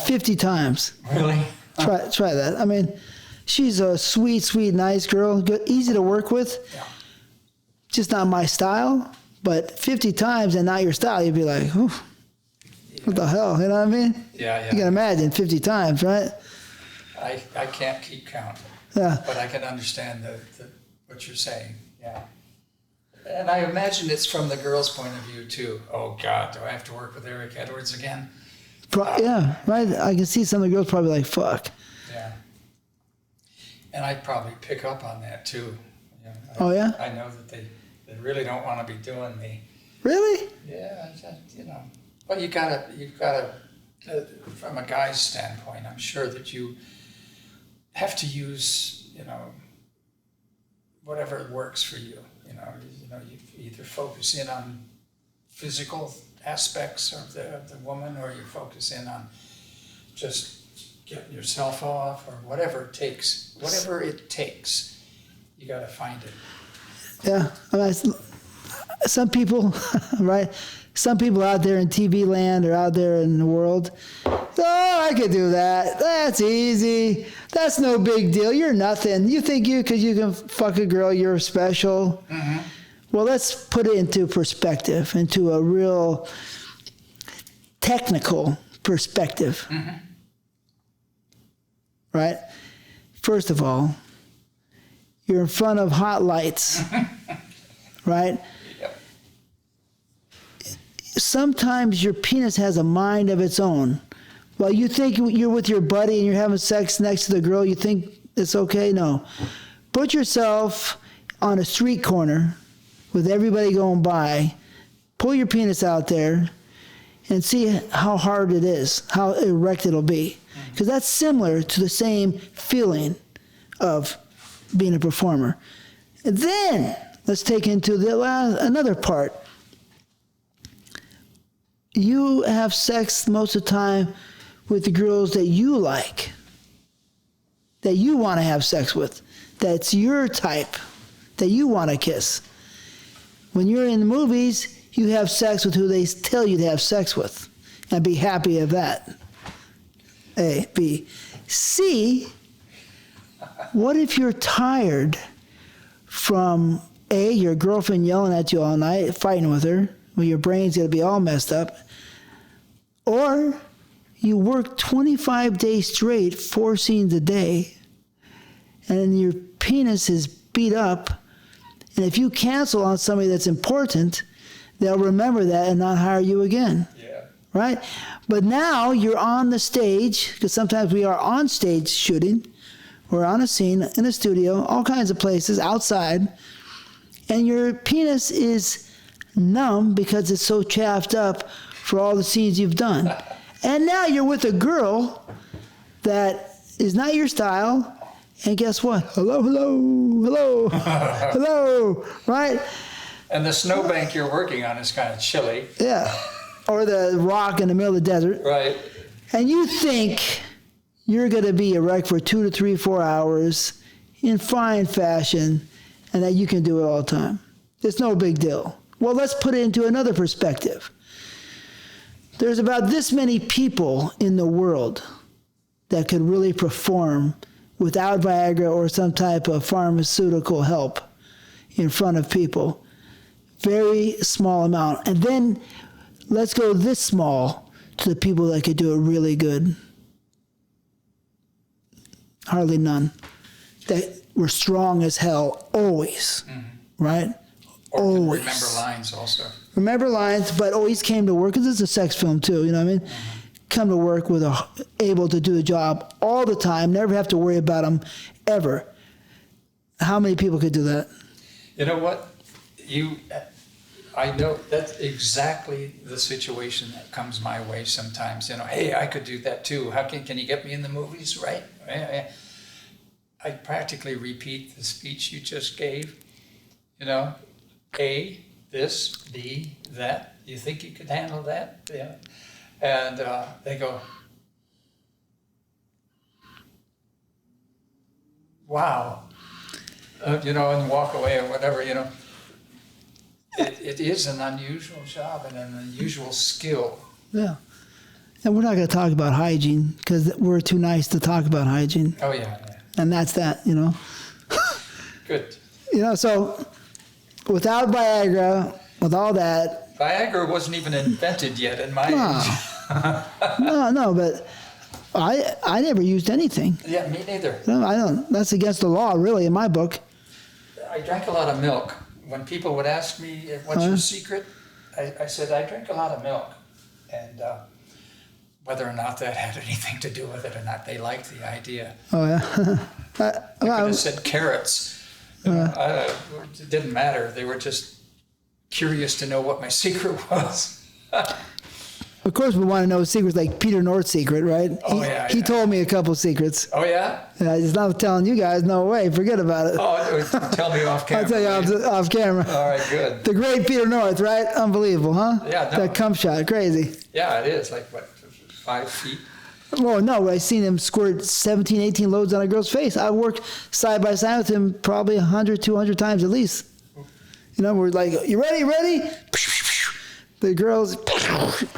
50 times. Really? Try that. I mean, she's a sweet, nice girl, good, easy to work with. Yeah. Just not my style, But 50 times and not your style, you'd be like, oh, what the hell? You know what I mean? Yeah. You can imagine 50 times, right? I can't keep count. Yeah. But I can understand what you're saying. Yeah. And I imagine it's from the girl's point of view too. Oh God, do I have to work with Eric Edwards again? Yeah, right. I can see some of the girls probably like, fuck. Yeah. And I'd probably pick up on that too. You know, Oh yeah? I know that they really don't want to be doing me. Really? Yeah, you know. But you've got to, from a guy's standpoint, I'm sure that you have to use, you know, whatever works for you. You know, you either focus in on physical aspects of the woman, or you focus in on just getting yourself off, or whatever it takes. Whatever it takes, you got to find it. Yeah. I mean, some people, right? Some people out there in TV land or out there in the world, oh, I could do that. That's easy. That's no big deal. You're nothing. You think because you can fuck a girl, you're special. Mm-hmm. Well, let's put it into perspective, into a real technical perspective. Mm-hmm. Right? First of all, you're in front of hot lights. Right? Yep. Sometimes your penis has a mind of its own. While you think you're with your buddy and you're having sex next to the girl, you think it's okay? No. Put yourself on a street corner with everybody going by, pull your penis out there, and see how hard it is, how erect it'll be. Because that's similar to the same feeling of being a performer. And then, let's take into another part. You have sex most of the time with the girls that you like, that you want to have sex with, that's your type, that you want to kiss. When you're in the movies, you have sex with who they tell you to have sex with, and be happy of that. A. B. C. What if you're tired from A, your girlfriend yelling at you all night, fighting with her, well, your brain's going to be all messed up, or you work 25 days straight, 4 scenes a day, and your penis is beat up, and if you cancel on somebody that's important, they'll remember that and not hire you again. Yeah. Right? But now you're on the stage, because sometimes we are on stage shooting, we're on a scene, in a studio, all kinds of places, outside, and your penis is numb because it's so chaffed up for all the scenes you've done. And now you're with a girl that is not your style, and guess what? Hello, hello, hello, hello, right? And the snowbank you're working on is kind of chilly. Yeah, or the rock in the middle of the desert. Right. And you think you're going to be erect for 2 to 3, 4 hours in fine fashion, and that you can do it all the time. It's no big deal. Well, let's put it into another perspective. There's about this many people in the world that could really perform without Viagra or some type of pharmaceutical help in front of people. Very small amount. And then let's go this small to the people that could do it really good. Hardly none. That were strong as hell always, right? Or always. Remember lines also. Remember lines, but always came to work, because it's a sex film too, you know what I mean? Come to work with able to do the job all the time, never have to worry about them ever. How many people could do that? You know what? I know that's exactly the situation that comes my way sometimes. You know, hey, I could do that too. How can you get me in the movies, right? I practically repeat the speech you just gave. You know, A, this, B, that. You think you could handle that? Yeah. And they go, wow. You know, and walk away or whatever, you know. It is an unusual job and an unusual skill. Yeah. And we're not going to talk about hygiene, because we're too nice to talk about hygiene. Oh, yeah. And that's that, you know. Good. You know, so without Viagra with all that. Viagra wasn't even invented yet in my age. No, but I never used anything. Yeah, me neither. No, I don't. That's against the law, really, in my book. I drank a lot of milk. When people would ask me, what's your secret? I said, I drink a lot of milk. And whether or not that had anything to do with it or not, they liked the idea. Oh, yeah. I could have said carrots. It didn't matter. They were just curious to know what my secret was. Of course, we want to know secrets like Peter North's secret, right? He told me a couple secrets. Oh, yeah? Yeah, he's not telling you guys. No way. Forget about it. Oh, tell me off camera. I'll tell you off camera. All right, good. The great Peter North, right? Unbelievable, huh? Yeah. No. That cum shot. Crazy. Yeah, it is. Like, what, 5 feet? Well, no, I seen him squirt 17, 18 loads on a girl's face. I worked side by side with him probably 100, 200 times at least. You know, we're like, you ready? The girls,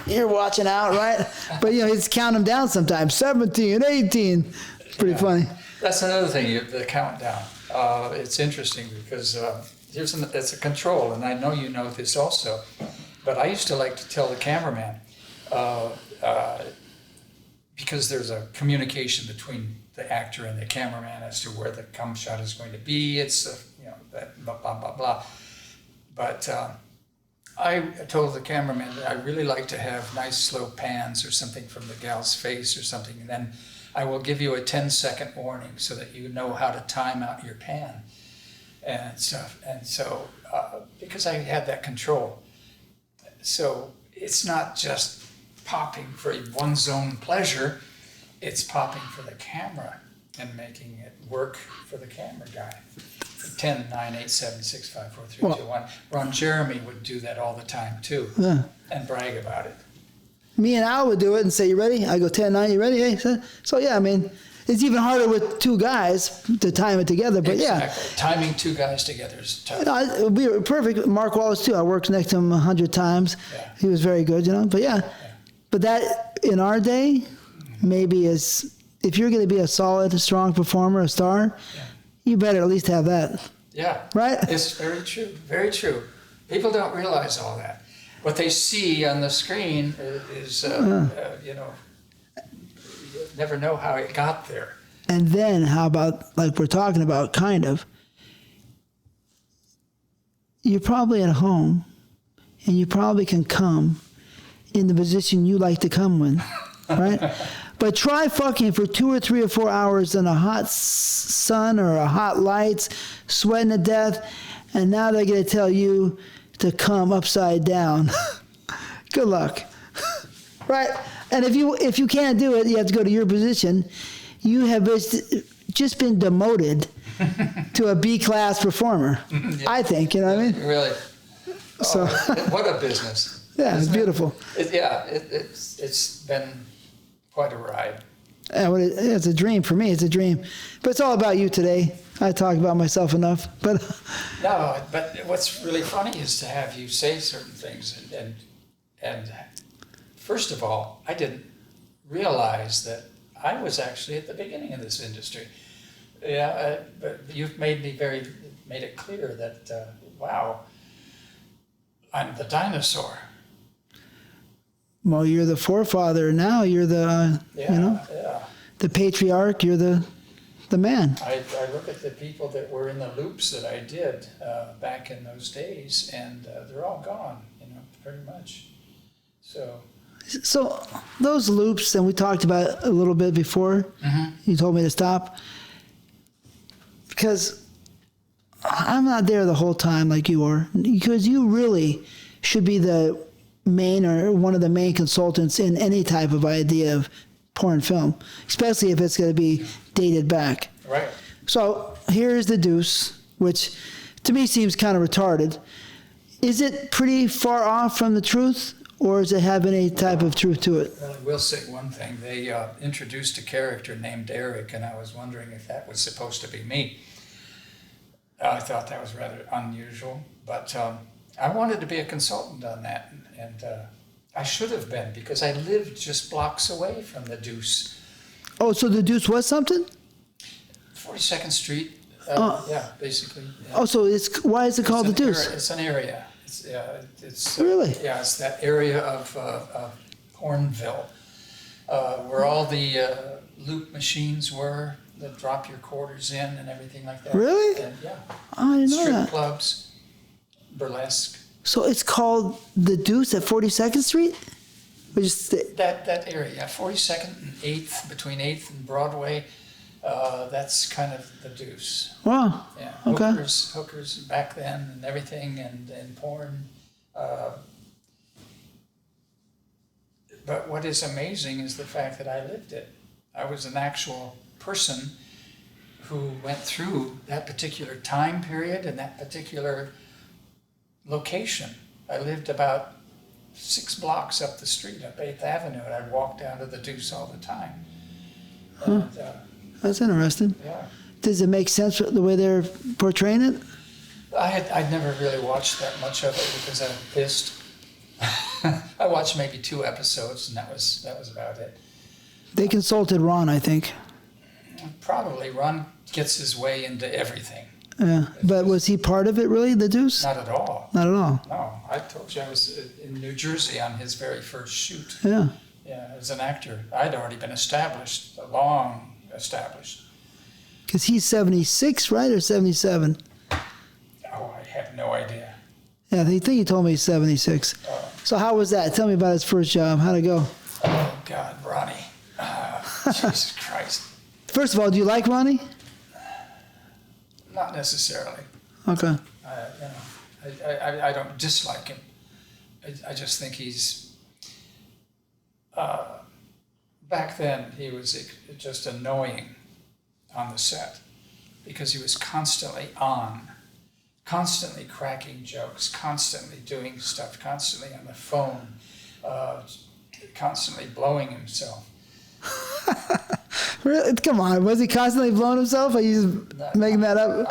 you're watching out, right? But, you know, he's counting them down sometimes. 17, 18. Pretty funny. That's another thing, the countdown. It's interesting because it's a control, and I know you know this also. But I used to like to tell the cameraman, because there's a communication between the actor and the cameraman as to where the cum shot is going to be. It's, that blah, blah, blah, blah. But I told the cameraman that I really like to have nice slow pans or something from the gal's face or something, and then I will give you a 10-second warning so that you know how to time out your pan and stuff. And so, because I had that control, so it's not just popping for one's own pleasure, it's popping for the camera and making it work for the camera guy. 10, 9, 8, 7, 6, 5, 4, 3, 2, 1. Ron Jeremy would do that all the time too, and brag about it. Me and Al would do it and say, you ready? I go 10, 9, you ready? Hey, so yeah, I mean, it's even harder with two guys to time it together, but exactly. Timing two guys together is tough. You know, we were perfect. Mark Wallace too. I worked next to him 100 times. Yeah. He was very good, you know, but yeah. But that, in our day, maybe is, if you're going to be a solid, strong performer, a star, you better at least have that. Yeah. Right? It's very true. Very true. People don't realize all that. What they see on the screen is, you never know how it got there. And then how about, like we're talking about, kind of, you're probably at home and you probably can come in the position you like to come in, right? But try fucking for 2 or 3 or 4 hours in a hot sun or a hot lights, sweating to death, and now they're going to tell you to come upside down. Good luck. Right? And if you can't do it, you have to go to your position. You have just been demoted to a B-class performer, I think, you know what I mean? Really. So, what a business. Yeah, it's beautiful. It's been quite a ride. It's a dream for me. It's a dream. But it's all about you today. I talk about myself enough. But no, but what's really funny is to have you say certain things. And first of all, I didn't realize that I was actually at the beginning of this industry. Yeah, but you've made it clear that, wow, I'm the dinosaur. Well, you're the forefather now. You're the, the patriarch. You're the man. I look at the people that were in the loops that I did back in those days, and they're all gone, pretty much. So those loops, and we talked about it a little bit before. You told me to stop because I'm not there the whole time like you are, because you really should be the main or one of the main consultants in any type of idea of porn film, especially if it's going to be dated back. Right. So here's the deuce, which to me seems kind of retarded. Is it pretty far off from the truth, or does it have any type of truth to it? Well, I will say one thing. They introduced a character named Eric, and I was wondering if that was supposed to be me. I thought that was rather unusual, but I wanted to be a consultant on that, and I should have been, because I lived just blocks away from the Deuce. Oh, so the Deuce was something? 42nd Street, basically. Yeah. Oh, so why is it called the Deuce? It's an area. It's Really? Yeah, it's that area of Hornville, where all the loop machines were that drop your quarters in and everything like that. Really? And, yeah. I didn't know Strip that. clubs, burlesque. So it's called The Deuce at 42nd Street? Which is That area, 42nd and 8th, between 8th and Broadway, that's kind of the Deuce. wow. Yeah, Okay. hookers back then and everything, and porn. But what is amazing is the fact that I lived it. I was an actual person who went through that particular time period and that particular location. I lived about 6 blocks up the street, up 8th Avenue, and I'd walk down to the Deuce all the time. And, That's interesting. yeah. Does it make sense the way they're portraying it? I'd never really watched that much of it because I was pissed. I watched maybe 2 episodes, and that was about it. They consulted Ron, I think. Probably Ron gets his way into everything. Yeah. But was he part of it, really, The Deuce? Not at all. Not at all. No, I told you I was in New Jersey on his very first shoot. Yeah. Yeah, as an actor. I'd already been established, long established. Because he's 76, right, or 77? Oh, I have no idea. Yeah, I think he told me he's 76. So how was that? Tell me about his first job. How'd it go? Oh, God, Ronnie. Jesus Christ. First of all, do you like Ronnie? Not necessarily. Okay. I don't dislike him. I just think he's... back then, he was just annoying on the set because he was constantly on, constantly cracking jokes, constantly doing stuff, constantly on the phone, constantly blowing himself. Really? Come on. Was he constantly blowing himself? Are you just making that up?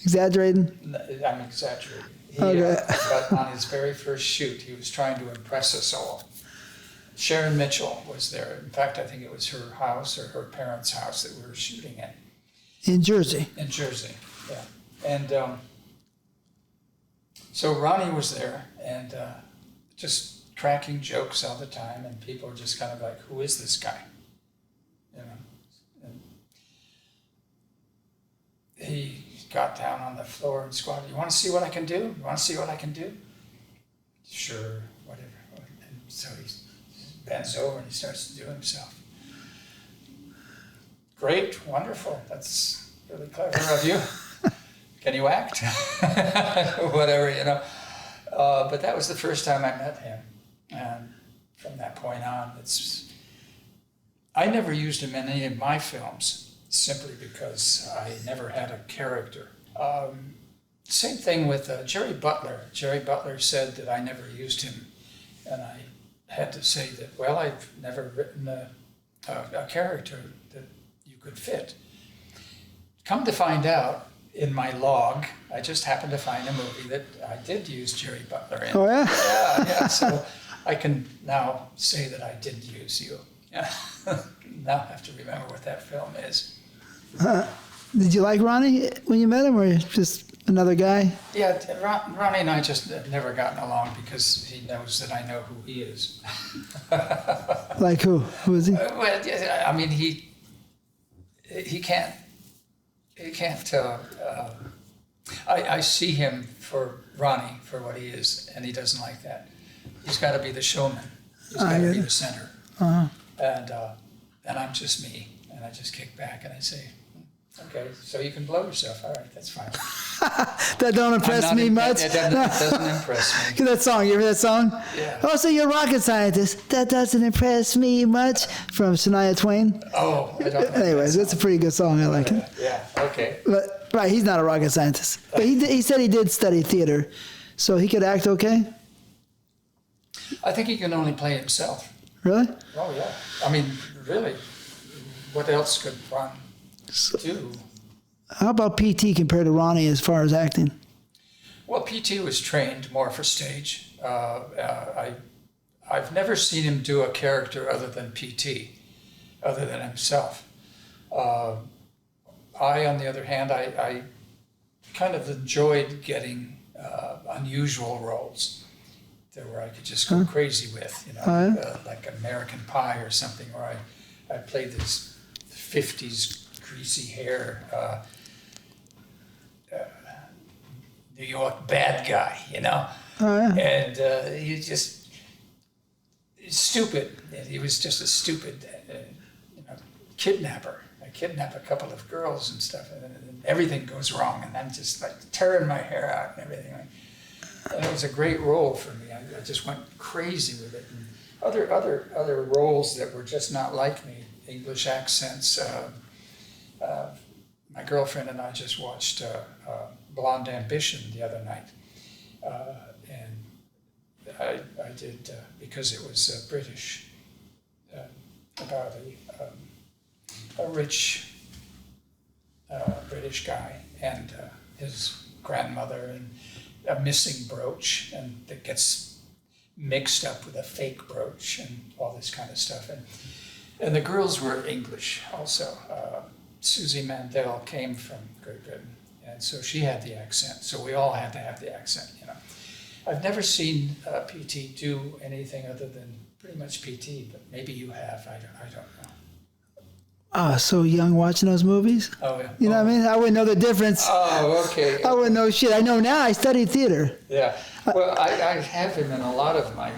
Exaggerating? I'm exaggerating. Okay. But on his very first shoot, he was trying to impress us all. Sharon Mitchell was there. In fact, I think it was her house or her parents' house that we were shooting in. In Jersey? In Jersey, yeah. And so Ronnie was there and just cracking jokes all the time, and people were just kind of like, who is this guy? You know? And he got down on the floor and squatted. You want to see what I can do? You want to see what I can do? Sure, whatever. And so he bends over and he starts to do himself. Great, wonderful. That's really clever of you. Can you act? Whatever, you know. But that was the first time I met him. And from that point on, I never used him in any of my films, simply because I never had a character. Same thing with Jerry Butler. Jerry Butler said that I never used him, and I had to say that, well, I've never written a character that you could fit. Come to find out, in my log, I just happened to find a movie that I did use Jerry Butler in. Oh, yeah? Yeah, so I can now say that I did use you. Yeah. Now I have to remember what that film is. Did you like Ronnie when you met him, or just another guy? Yeah, Ronnie and I just have never gotten along because he knows that I know who he is. Like who? Who is he? Well, yeah, I mean, he can't. I see him for Ronnie for what he is, and he doesn't like that. He's got to be the showman. He's got to be the center. Uh-huh. And I'm just me, and I just kick back and I say, okay, so you can blow yourself. All right, that's fine. That don't impress me much. It doesn't impress me. That song, you ever heard that song? Yeah. Oh, so you're a rocket scientist. That doesn't impress me much. From Shania Twain. Oh, I don't know. Anyways, that's a pretty good song. I like it. Yeah, okay. But right, he's not a rocket scientist. But he said he did study theater, so he could act okay. I think he can only play himself. Really? Oh, yeah. I mean, really, what else could Ron do? How about PT compared to Ronnie as far as acting? Well, PT was trained more for stage. I've never seen him do a character other than PT, other than himself. I, on the other hand, I kind of enjoyed getting unusual roles that where I could just go crazy with, you know, like American Pie or something, where I played this 50s greasy hair New York bad guy, you know, and he just stupid. He was just a stupid, you know, kidnapper. I kidnap a couple of girls and stuff, and everything goes wrong, and I'm just like tearing my hair out and everything. And it was a great role for me. I just went crazy with it. And other roles that were just not like me, English accents. My girlfriend and I just watched Blonde Ambition the other night, and I did because it was British, about a rich British guy and his grandmother and a missing brooch, and that gets mixed up with a fake brooch and all this kind of stuff. And the girls were English also. Susie Mandel came from Great Britain, and so she had the accent. So we all had to have the accent, you know. I've never seen PT do anything other than pretty much PT, but maybe you have. I don't know. So young watching those movies. Oh, yeah. You know what I mean? I wouldn't know the difference. Oh, okay. I wouldn't know shit. I know now. I studied theater. Yeah. Well, I have him in a lot of my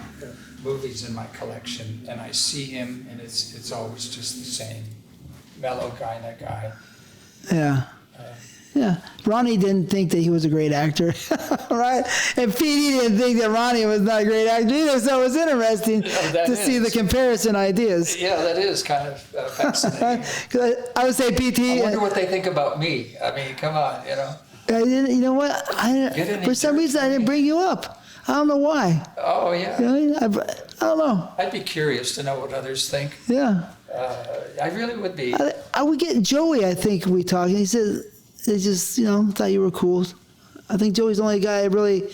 movies in my collection, and I see him, and it's always just the same mellow kind of guy. Yeah. Yeah. Ronnie didn't think that he was a great actor, right? And P.D. didn't think that Ronnie was not a great actor either, so it was interesting to see the comparison ideas. Yeah, that is kind of fascinating. I would say P.T. I wonder what they think about me. I mean, come on, you know. I didn't, you know what? For some reason, I didn't bring you up. I don't know why. Oh, yeah. You know, I don't know. I'd be curious to know what others think. Yeah. I really would be. I would get Joey, I think, we talked. He said, they just, you know, thought you were cool. I think Joey's the only guy I really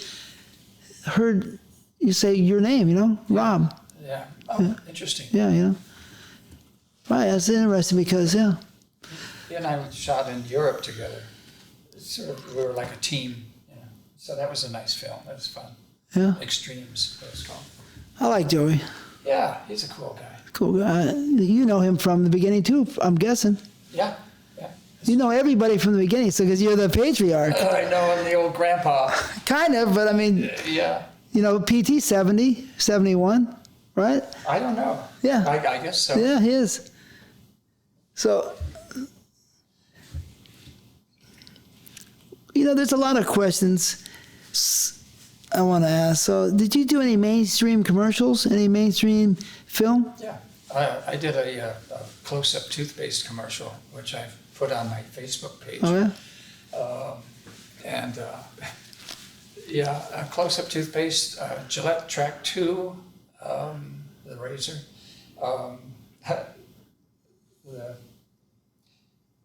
heard you say your name, you know, Rob. Yeah. Oh, interesting. Yeah, you know. Right, that's interesting because, He and I shot in Europe together. Sort of, we were like a team, you know. So that was a nice film. That was fun. Yeah. Extremes, that was called. I like Joey. Yeah, he's a cool guy. Cool guy. You know him from the beginning, too, I'm guessing. Yeah. You know everybody from the beginning, so because you're the patriarch. I know I'm the old grandpa. Kind of, but I mean, yeah. You know, PT 70, 71, right? I don't know. Yeah. I guess so. Yeah, he is. So, you know, there's a lot of questions I want to ask. So, did you do any mainstream commercials? Any mainstream film? Yeah. I did a close-up toothpaste commercial, which I've put on my Facebook page. Oh, yeah? Yeah, a close-up toothpaste, Gillette Track 2, the razor, the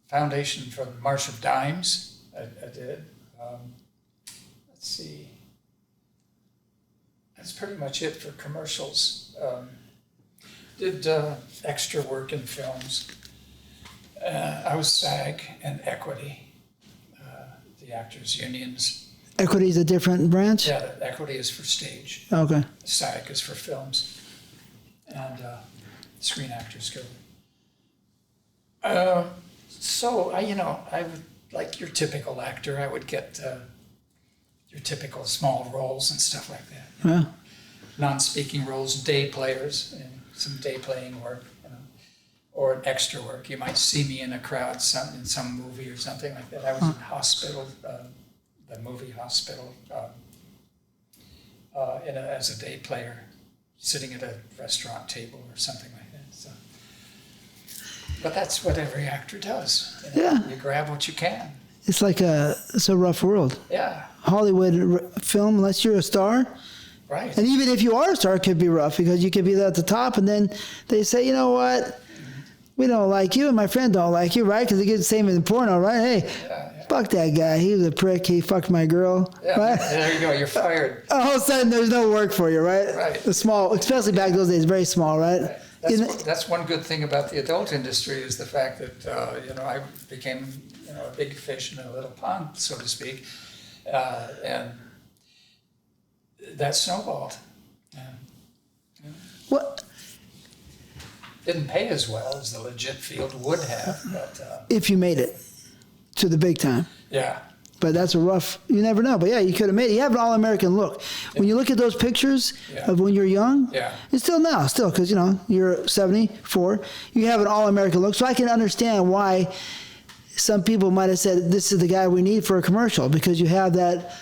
foundation from Marsh of Dimes, I did. Let's see. That's pretty much it for commercials. Did extra work in films. I was SAG and Equity, the actors' unions. Equity is a different branch? Yeah, Equity is for stage. Okay. SAG is for films. And Screen Actors Guild. So, I would, like your typical actor, I would get your typical small roles and stuff like that. Yeah. Non-speaking roles, day players, some day playing work. Or an extra work. You might see me in a crowd in some movie or something like that. I was in Hospital, the movie Hospital, as a day player, sitting at a restaurant table or something like that. So, but that's what every actor does. Yeah. You grab what you can. It's like it's a rough world. Yeah. Hollywood film, unless you're a star. Right. And even if you are a star, it could be rough because you could be at the top and then they say, you know what? We don't like you, and my friend don't like you, right? Because it gets the same in porno, right? Hey, fuck that guy. He was a prick. He fucked my girl. Yeah, right? There you go. You're fired. All of a sudden, there's no work for you, right? Right. The small, especially back those days, very small, right? That's one good thing about the adult industry is the fact that I became a big fish in a little pond, so to speak, and that snowballed. What Didn't pay as well as the legit field would have, but if you made it to the big time? yeah. But that's a rough, you never know. But yeah, you could have made it. You have an all-American look. When you look at those pictures Yeah. of when you're young, Yeah. and still now, because, you know, you're 74, you have an all-American look. So I can understand why some people might have said, this is the guy we need for a commercial, because you have that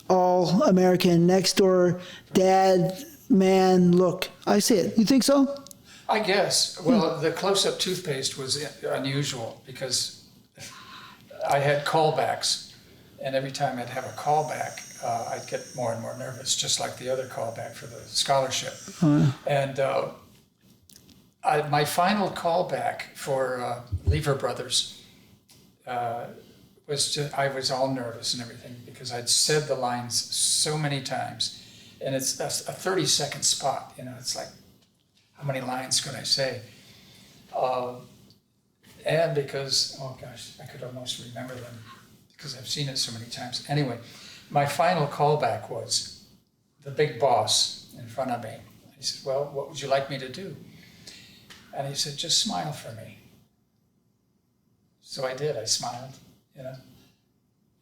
all-American next-door dad, man look. I see it. You think so? I guess. Well, the close-up toothpaste was unusual because I had callbacks. And every time I'd have a callback, I'd get more and more nervous, just like the other callback for the scholarship. And my final callback for Lever Brothers was just, I was all nervous and everything because I'd said the lines so many times. And it's a 30-second spot, you know, it's like, how many lines could I say? And because, oh gosh, I could almost remember them, because I've seen it so many times. Anyway, my final callback was the big boss in front of me. He said, well, what would you like me to do? And he said, just smile for me. So I did, I smiled, you know.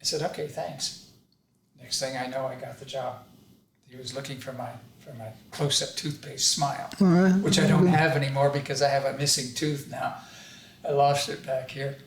I said, okay, thanks. Next thing I know, I got the job. He was looking for my close-up toothpaste smile, which I don't have anymore because I have a missing tooth now. I lost it back here.